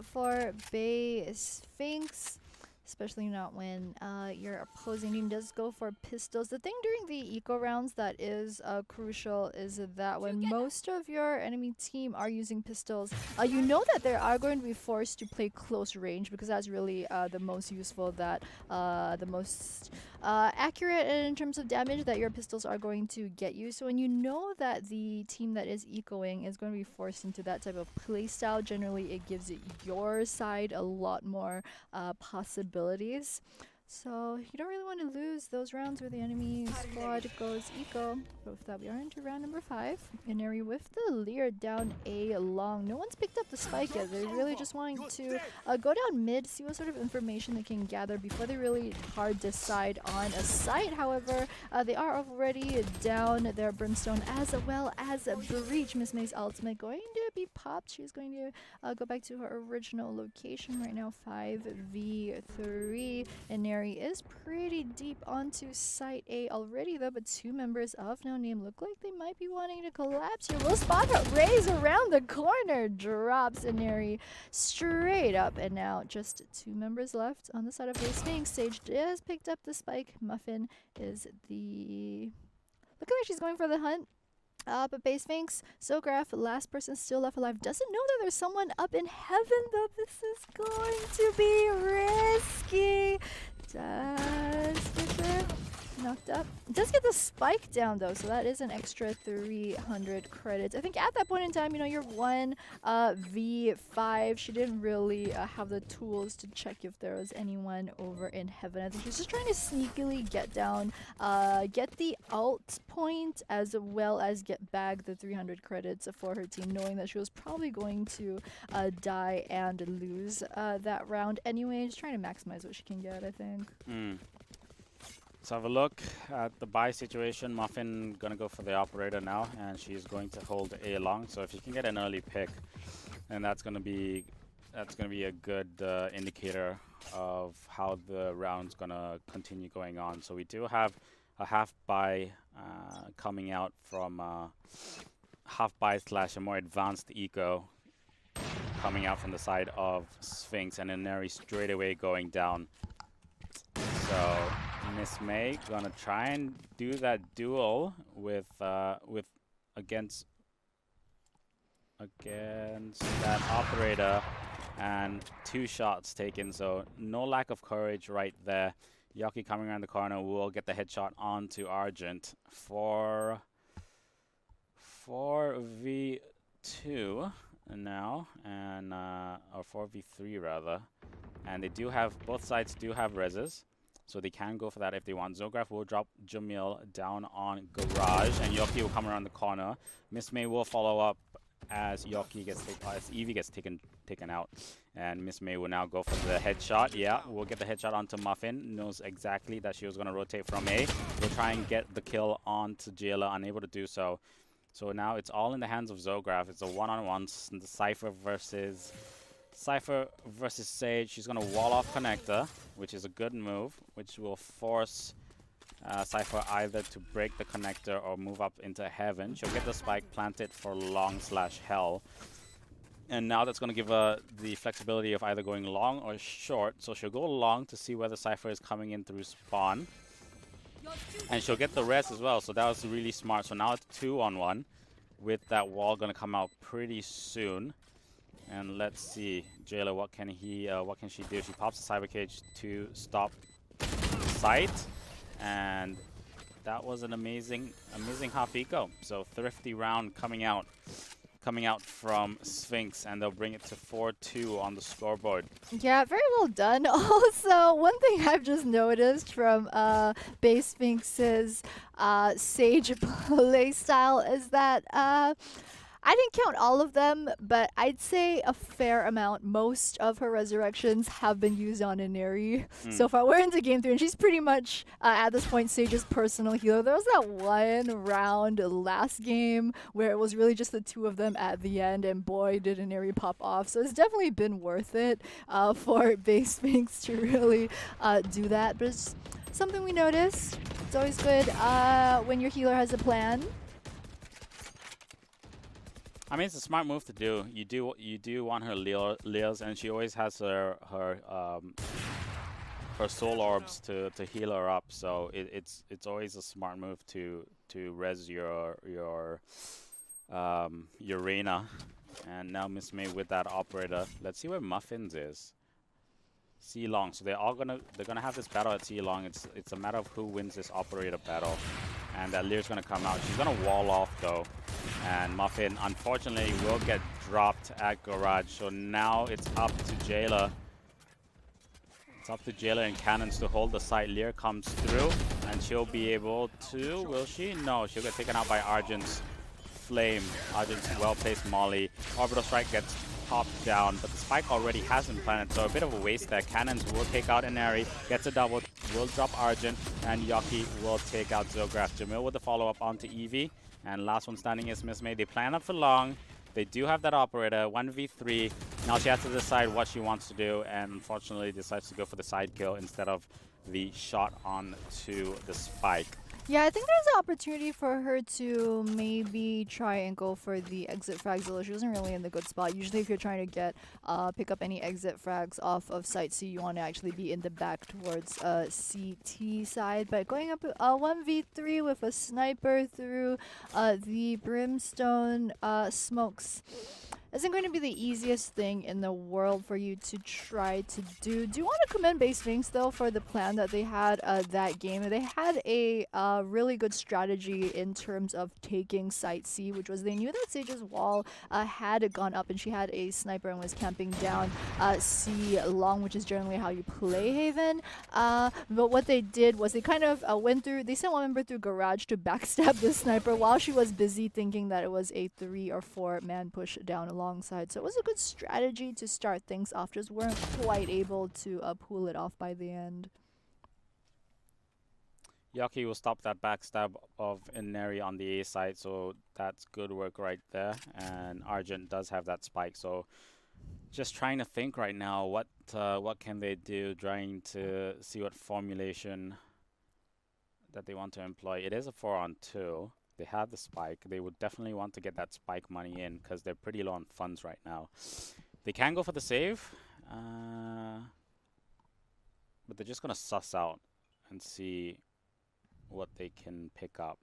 for BAE.Sphynx. Especially not when your opposing team does go for pistols. The thing during the eco rounds that is crucial is that when most of your enemy team are using pistols, you know that they are going to be forced to play close range, because that's really the most useful, that the most accurate in terms of damage that your pistols are going to get you. So when you know that the team that is ecoing is going to be forced into that type of playstyle, generally it gives your side a lot more possibilities. So you don't really want to lose those rounds where the enemy squad goes eco. But with that, we are into round number 5. Inari with the Lear down A long. No one's picked up the spike yet. They're really just wanting to go down mid, see what sort of information they can gather before they really hard decide on a site. However, they are already down their Brimstone as well as Breach. Miss May's ultimate going to be popped. She's going to go back to her original location right now. 5v3. Inari is pretty deep onto site A already though, but two members of NoName look like they might be wanting to collapse here. We'll spot her raise around the corner, drops Inari straight up, and now just two members left on the side of BAE.Sphynx. Sage just picked up the spike. Muffin is the looking like she's going for the hunt. But BAE.Sphynx, Zograf, last person still left alive, doesn't know that there's someone up in heaven though. This is going to be risky. Does get there knocked up. Does get the spike down though, so that is an extra 300 credits. I think at that point in time, you know, you're 1v5. She didn't really have the tools to check if there was anyone over in heaven. I think she's just trying to sneakily get down, get the ult point, as well as get back the 300 credits for her team, knowing that she was probably going to die and lose that round anyway. Just trying to maximize what she can get, I think. Let's have a look at the buy situation. Muffin gonna go for the operator now, and she's going to hold A long. So if you can get an early pick, then that's gonna be a good indicator of how the round's gonna continue going on. So we do have a half buy coming out from half buy / a more advanced eco coming out from the side of Sphinx, and Inari straight away going down. So Miss May gonna try and do that duel with against against that operator, and 2 shots taken, so no lack of courage right there. Yoki coming around the corner will get the headshot onto Argent for 4v2 now, and or 4v3 rather. And they do have, both sides do have reses, so they can go for that if they want. Zograf will drop Jamil down on Garage, and Yoki will come around the corner. Miss May will follow up as Yoki gets as Evie gets taken out, and Miss May will now go for the headshot. Yeah, we'll get the headshot onto Muffin. Knows exactly that she was going to rotate from A. We'll try and get the kill onto Jayla, unable to do so. So now it's all in the hands of Zograf. It's a one-on-one. Cypher versus Sage. She's going to wall off Connector, which is a good move, which will force Cypher either to break the connector or move up into Heaven. She'll get the spike planted for long/hell. And now that's going to give her the flexibility of either going long or short. So she'll go long to see whether Cypher is coming in through spawn. And she'll get the rest as well. So that was really smart. So now it's 2-on-1 with that wall going to come out pretty soon. And let's see, Jayla, what can she do? She pops the cyber cage to stop sight. And that was an amazing half eco. So thrifty round coming out from Sphinx, and they'll bring it to 4-2 on the scoreboard. Yeah, very well done. Also, one thing I've just noticed from BAE.Sphynx's Sage playstyle is that I didn't count all of them, but I'd say a fair amount. Most of her resurrections have been used on Inari so far. We're into game 3, and she's pretty much, at this point, Sage's personal healer. There was that one round last game where it was really just the 2 of them at the end, and boy, did Inari pop off. So it's definitely been worth it for BAE.Sphynx to really do that. But it's something we noticed. It's always good when your healer has a plan. I mean, it's a smart move to do. You do want her Leos, and she always has her soul orbs to heal her up. So it's always a smart move to res your Reyna. And now Miss May with that operator. Let's see where Muffins is. C long. So they're gonna have this battle at C long. It's a matter of who wins this operator battle. And that Lear's gonna come out. She's gonna wall off though. And Muffin, unfortunately, will get dropped at Garage. So now it's up to Jayla. It's up to Jayla and Cannons to hold the site. Lear comes through, and she'll be able to, will she? No, she'll get taken out by Argent's Flame. Argent's well-placed Molly. Orbital Strike gets popped down, but the spike already has been planted, so a bit of a waste there. Cannons will take out Inari, gets a double, will drop Argent, and Yoki will take out Zograf. Jamil with the follow-up onto Eevee. And last one standing is Miss May. They plan up for long. They do have that operator, 1v3. Now she has to decide what she wants to do, and unfortunately decides to go for the side kill instead of the shot onto the spike. Yeah, I think there's an opportunity for her to maybe try and go for the exit frags, although she wasn't really in the good spot. Usually if you're trying to get pick up any exit frags off of site C, you want to actually be in the back towards CT side. But going up 1v3 with a sniper through the Brimstone smokes isn't going to be the easiest thing in the world for you to try to do. Do you want to commend BAE.Sphynx though for the plan that they had that game? They had a really good strategy in terms of taking site C, which was they knew that Sage's wall had gone up and she had a sniper and was camping down C long, which is generally how you play Haven. But what they did was they kind of they sent one member through Garage to backstab the sniper while she was busy thinking that it was a 3 or 4 man push down alongside. So it was a good strategy to start things off, just weren't quite able to pull it off by the end. Yoki will stop that backstab of Inari on the A side, so that's good work right there. And Argent does have that spike, so just trying to think right now what can they do, trying to see what formulation that they want to employ. It is a 4-on-2. They have the spike. They would definitely want to get that spike money in because they're pretty low on funds right now. They can go for the save, but they're just going to suss out and see what they can pick up.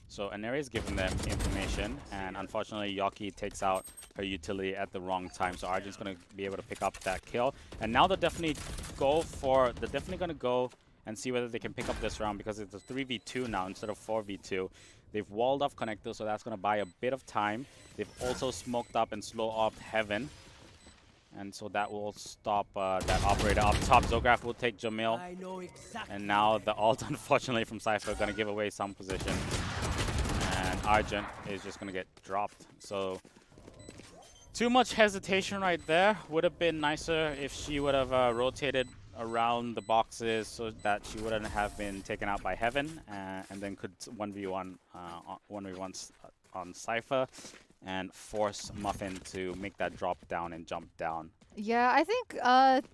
So Aneri is giving them information, and unfortunately Yoki takes out her utility at the wrong time. So Arjun's going to be able to pick up that kill. And now they're definitely going to go and see whether they can pick up this round, because it's a 3v2 now instead of 4v2. They've walled off Connector, so that's going to buy a bit of time. They've also smoked up and slow off Heaven. And so that will stop that operator up top. Zograf will take Jamil. I know exactly. And now the ult, unfortunately, from Cypher going to give away some position. And Argent is just going to get dropped. So too much hesitation right there. Would have been nicer if she would have rotated around the boxes so that she wouldn't have been taken out by Heaven, and then could 1v1 on Cypher and force Muffin to make that drop down and jump down. Yeah, I think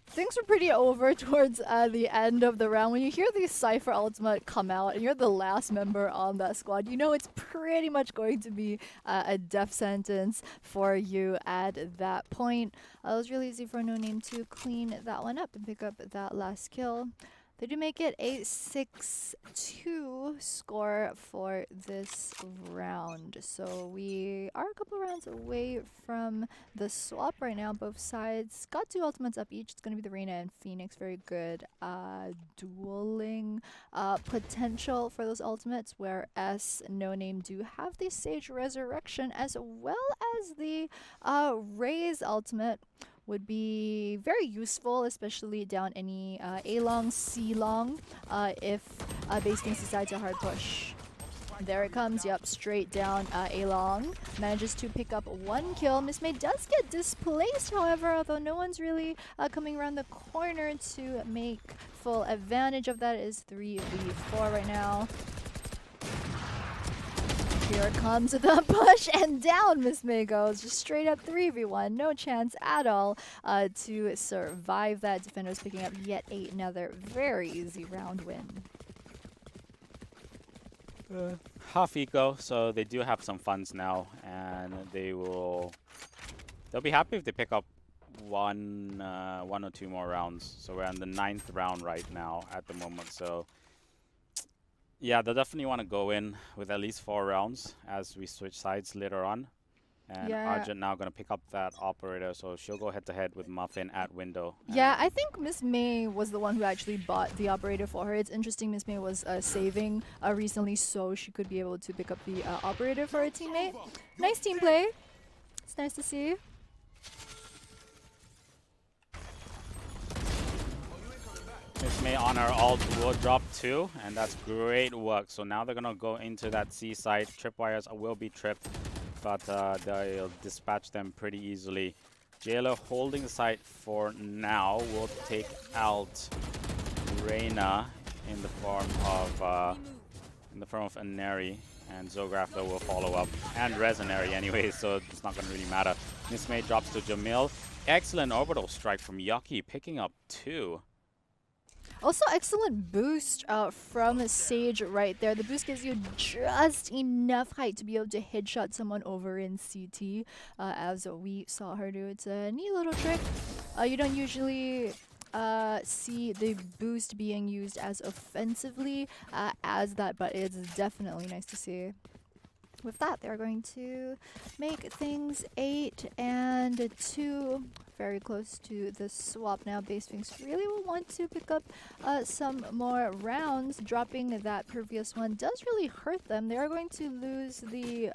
things were pretty over towards the end of the round. When you hear the Cypher ultimate come out and you're the last member on that squad, you know it's pretty much going to be a death sentence for you at that point. It was really easy for NoName to clean that one up and pick up that last kill. They do make it a 6-2 score for this round. So we are a couple rounds away from the swap right now. Both sides got 2 ultimates up each. It's going to be the Reyna and Phoenix. Very good dueling potential for those ultimates, whereas NoName do have the Sage Resurrection as well as the Raze ultimate. Would be very useful, especially down any A-long, C-long, if BAE.Sphynx decides a hard push. There it comes, yep, straight down A-long. Manages to pick up 1 kill. Miss May does get displaced, however, although no one's really coming around the corner to make full advantage of that. It is 3v4 right now. Here comes the push, and down Miss May goes. Just straight up 3v1. No chance at all to survive that. Defenders picking up yet another very easy round win. Half eco, so they do have some funds now, and they'll be happy if they pick up one or 2 more rounds. So we're in the 9th round right now at the moment. So yeah, they'll definitely want to go in with at least 4 rounds as we switch sides later on. And Yeah. Argent now going to pick up that operator, so she'll go head-to-head with Muffin at window. Yeah, I think Miss May was the one who actually bought the operator for her. It's interesting Miss May was saving recently, so she could be able to pick up the operator for her teammate. Nice team play. It's nice to see. Miss May on her ult will drop 2, and that's great work. So now they're going to go into that C side. Tripwires will be tripped, but they'll dispatch them pretty easily. Jailer holding the site for now will take out Reyna in the form of Aneri, and Zograf though will follow up, and Resonary anyway, so it's not going to really matter. Miss May drops to Jamil. Excellent orbital strike from Yoki, picking up 2. Also, excellent boost from Sage right there. The boost gives you just enough height to be able to headshot someone over in CT, as we saw her do. It's a neat little trick. You don't usually see the boost being used as offensively as that, but it's definitely nice to see. With that, they're going to make things 8-2. Very close to the swap now. BAE.Sphynx really will want to pick up some more rounds. Dropping that previous one does really hurt them. They are going to lose the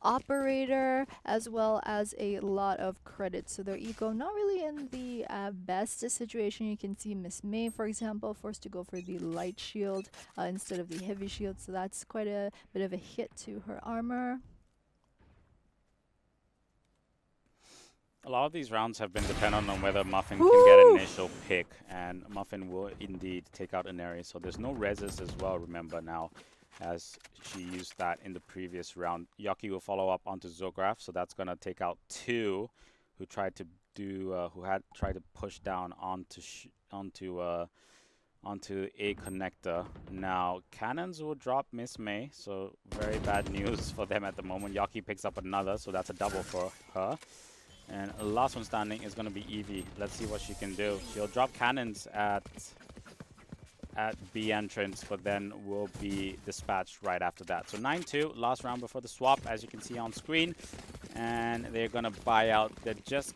operator as well as a lot of credits. So their eco not really in the best situation. You can see Miss May, for example, forced to go for the light shield instead of the heavy shield. So that's quite a bit of a hit to her armor. A lot of these rounds have been dependent on whether Muffin can get an initial pick, and Muffin will indeed take out Aneri. So there's no reses as well, remember now, as she used that in the previous round. Yoki will follow up onto Zograf, so that's going to take out 2 who tried to push down onto a connector. Now cannons will drop Miss May, so very bad news for them at the moment. Yoki picks up another, so that's a double for her. And last one standing is going to be Evie. Let's see what she can do. She'll drop cannons at at B entrance, but then will be dispatched right after that. So 9-2, last round before the swap, as you can see on screen. And they're gonna buy out. They're just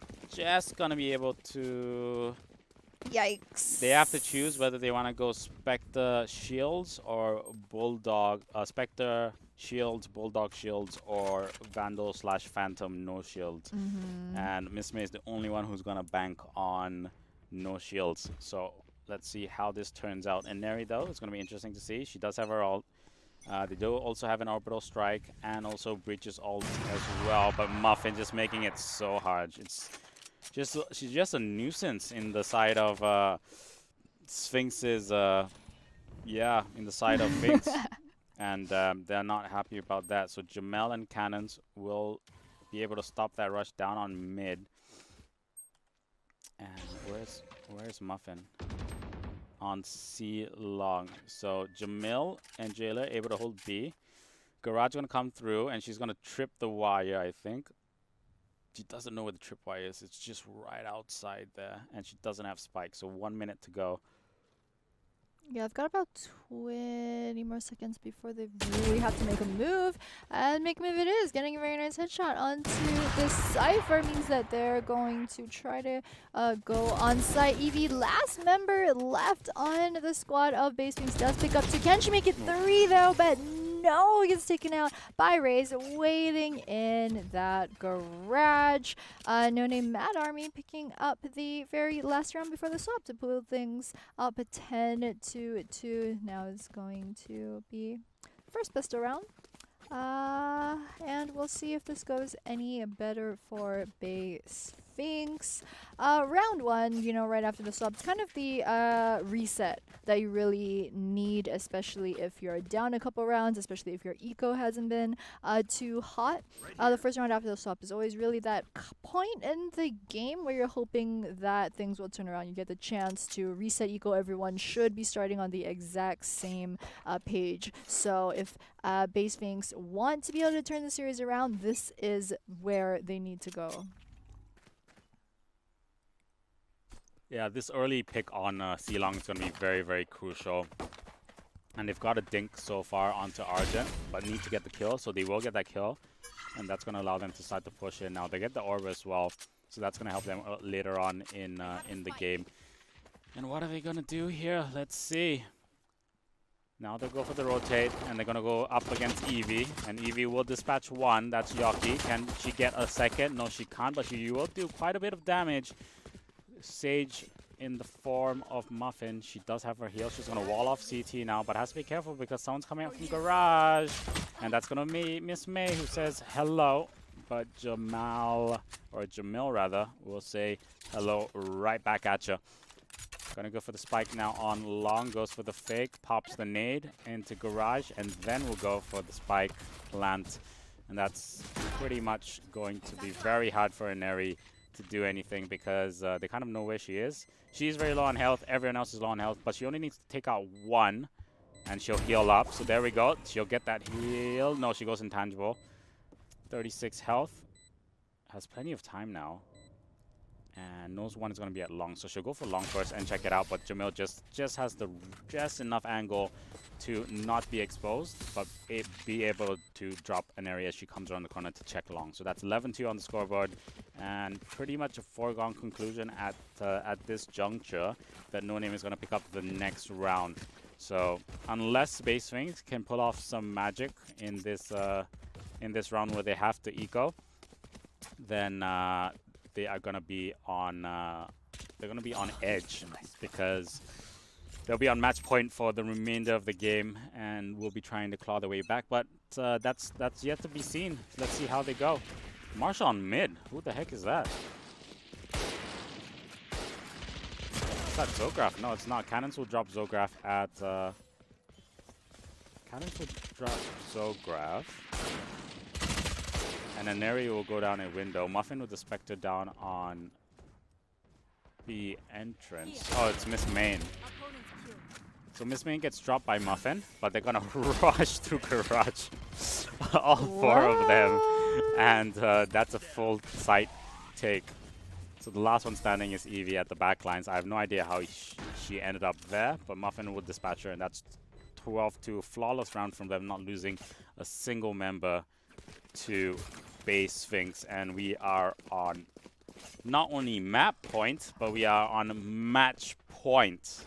gonna be able to. Yikes. They have to choose whether they want to go Spectre Shields or Bulldog. Spectre Shields, Bulldog Shields, or Vandal / Phantom no shields. And Miss May is the only one who's gonna bank on no shields. So let's see how this turns out. And Neri, though, it's gonna be interesting to see. She does have her ult. They do also have an orbital strike and also breaches ult as well. But Muffin just making it so hard. It's just she's just a nuisance in the side of Sphinx's. Yeah, in the side of Sphinx, and they're not happy about that. So Jamel and Cannons will be able to stop that rush down on mid. And where's Muffin? On C long. So Jamil and Jayla able to hold B. Garage gonna come through and she's gonna trip the wire, I think. She doesn't know where the trip wire is. It's just right outside there. And she doesn't have spike. So 1 minute to go. Yeah, I've got about 20 more seconds before they really have to make a move. And make a move it is. Getting a very nice headshot onto this Cypher means that they're going to try to go on site. Evie, last member left on the squad of BAE.Sphynx, does pick up 2. Can she make it 3 though? But no, he gets taken out by Raze, waiting in that garage. NoName.Mad Army picking up the very last round before the swap to pull things up 10-2. Now is going to be first pistol round. And we'll see if this goes any better for BAE.Sphynx. Round 1, you know, right after the swap, it's kind of the reset that you really need, especially if you're down a couple rounds, especially if your eco hasn't been too hot. The first round after the swap is always really that point in the game where you're hoping that things will turn around. You get the chance to reset eco. Everyone should be starting on the exact same page. So if BAE.Sphynx want to be able to turn the series around, this is where they need to go. Yeah, this early pick on C-Long is going to be very, very crucial. And they've got a dink so far onto Argent, but need to get the kill, so they will get that kill. And that's going to allow them to start to push in. Now, they get the orb as well, so that's going to help them later on in the game. And what are they going to do here? Let's see. Now they'll go for the rotate, and they're going to go up against Evie. And Evie will dispatch 1, that's Yoki. Can she get a second? No, she can't, but she will do quite a bit of damage. Sage in the form of Muffin. She does have her heal. She's going to wall off CT now, but has to be careful because someone's coming out from garage. And that's going to be Miss May, who says hello. But Jamil rather, will say hello right back at you. Going to go for the spike now on long. Goes for the fake. Pops the nade into garage. And then we'll go for the spike plant. And that's pretty much going to be very hard for Neri to do anything because they kind of know where she is. She's very low on health. Everyone else is low on health, but she only needs to take out 1 and she'll heal up. So there we go. She'll get that heal. No, she goes intangible. 36 health. Has plenty of time now. And knows 1 is going to be at long. So she'll go for long first and check it out. But Jamil just has the enough angle to not be exposed, but be able to drop an area as she comes around the corner to check long. So that's 11-2 on the scoreboard, and pretty much a foregone conclusion at this juncture that NoName is going to pick up the next round. So unless BAE.Sphynx can pull off some magic in this round where they have to eco, then they are going to be on edge because they'll be on match point for the remainder of the game and will be trying to claw their way back. But that's yet to be seen. Let's see how they go. Marshall on mid. Who the heck is that? Is that Zograf? No, it's not. Cannons will drop Zograf at... Cannons will drop Zograf. And then Neri will go down a window. Muffin with the Spectre down on the entrance. Oh, it's Miss Main. So Miss Main gets dropped by Muffin, but they're gonna rush through garage. All 4 of them. And that's a full site take. So the last one standing is Evie at the back lines. I have no idea how she ended up there, but Muffin would dispatch her, and that's 12-2. Flawless round from them, not losing a single member to BAE.Sphynx, and we are on not only map point, but we are on match point.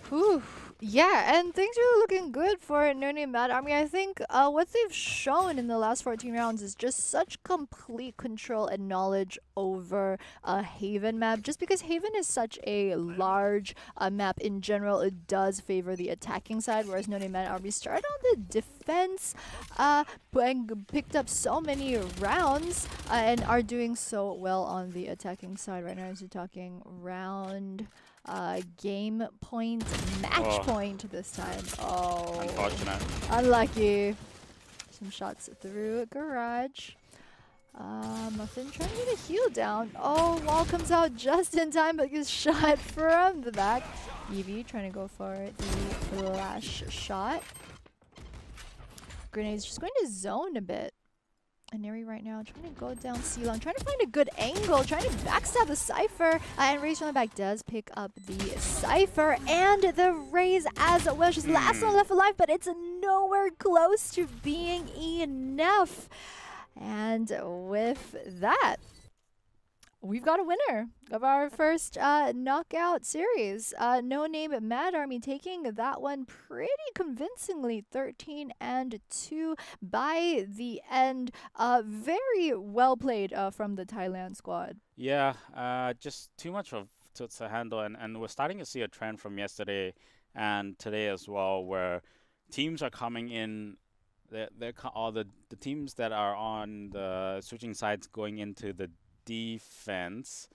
Whew. Yeah, and things are looking good for NoName.Mad Army. I think what they've shown in the last 14 rounds is just such complete control and knowledge over Haven map. Just because Haven is such a large map in general, it does favor the attacking side, whereas NoName.Mad Army started on the defense and picked up so many rounds and are doing so well on the attacking side right now. As you're talking round... game point, match point this time. Oh, Unfortunate. Unlucky. Some shots through garage. Muffin trying to get a heal down. Oh, wall comes out just in time, but gets shot from the back. Evie trying to go for the flash shot. Grenade's just going to zone a bit. Neri right now trying to go down C-Long, trying to find a good angle, trying to backstab the Cypher. And Raze from the back does pick up the Cypher and the Raze as well. She's the last one left alive, but it's nowhere close to being enough. And with that, we've got a winner of our first knockout series. NoName.Mad Army taking that one pretty convincingly, 13-2 by the end. Very well played from the Thailand squad. Yeah, just too much to handle, and we're starting to see a trend from yesterday and today as well, where teams are coming in. All the teams that are on the switching sides going into the defense,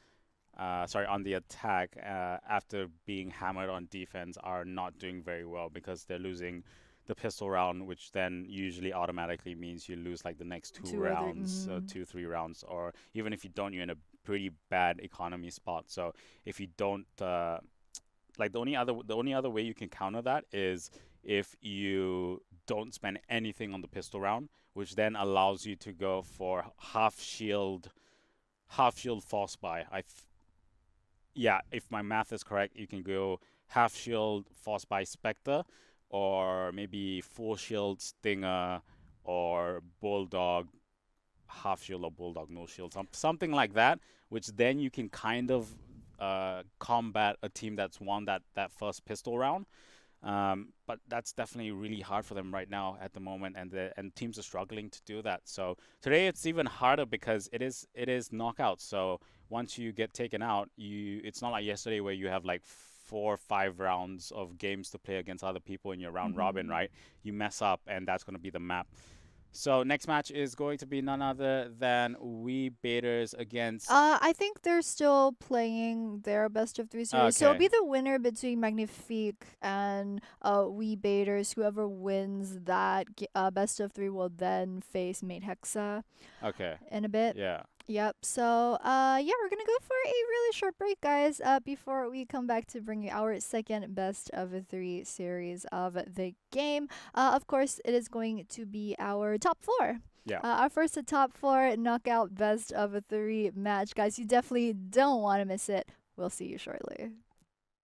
on the attack, after being hammered on defense, are not doing very well because they're losing the pistol round, which then usually automatically means you lose like the next two rounds, 2-3 rounds, or even if you don't, you're in a pretty bad economy spot. So if you don't, like the only other way you can counter that is if you don't spend anything on the pistol round, which then allows you to go for half shield force buy. If my math is correct, you can go half shield force buy Spectre, or maybe full shield Stinger, or Bulldog half shield, or Bulldog no shield, something like that, which then you can kind of combat a team that's won that first pistol round. But that's definitely really hard for them right now at the moment, and teams are struggling to do that. So today it's even harder because it is knockout. So once you get taken out, it's not like yesterday where you have like 4 or 5 rounds of games to play against other people in your round robin, right? You mess up, and that's going to be the map. So next match is going to be none other than We Baiters against... I think they're still playing their best of 3 series. So it'll be the winner between Magnifique and We Baiters. Whoever wins that best of 3 will then face Mate Hexa in a bit. Yeah. Yep. So, we're gonna go for a really short break, guys, before we come back to bring you our second best of 3 series of the game. Of course, it is going to be our top 4. Yeah. Our first top 4 knockout best of 3 match, guys. You definitely don't want to miss it. We'll see you shortly.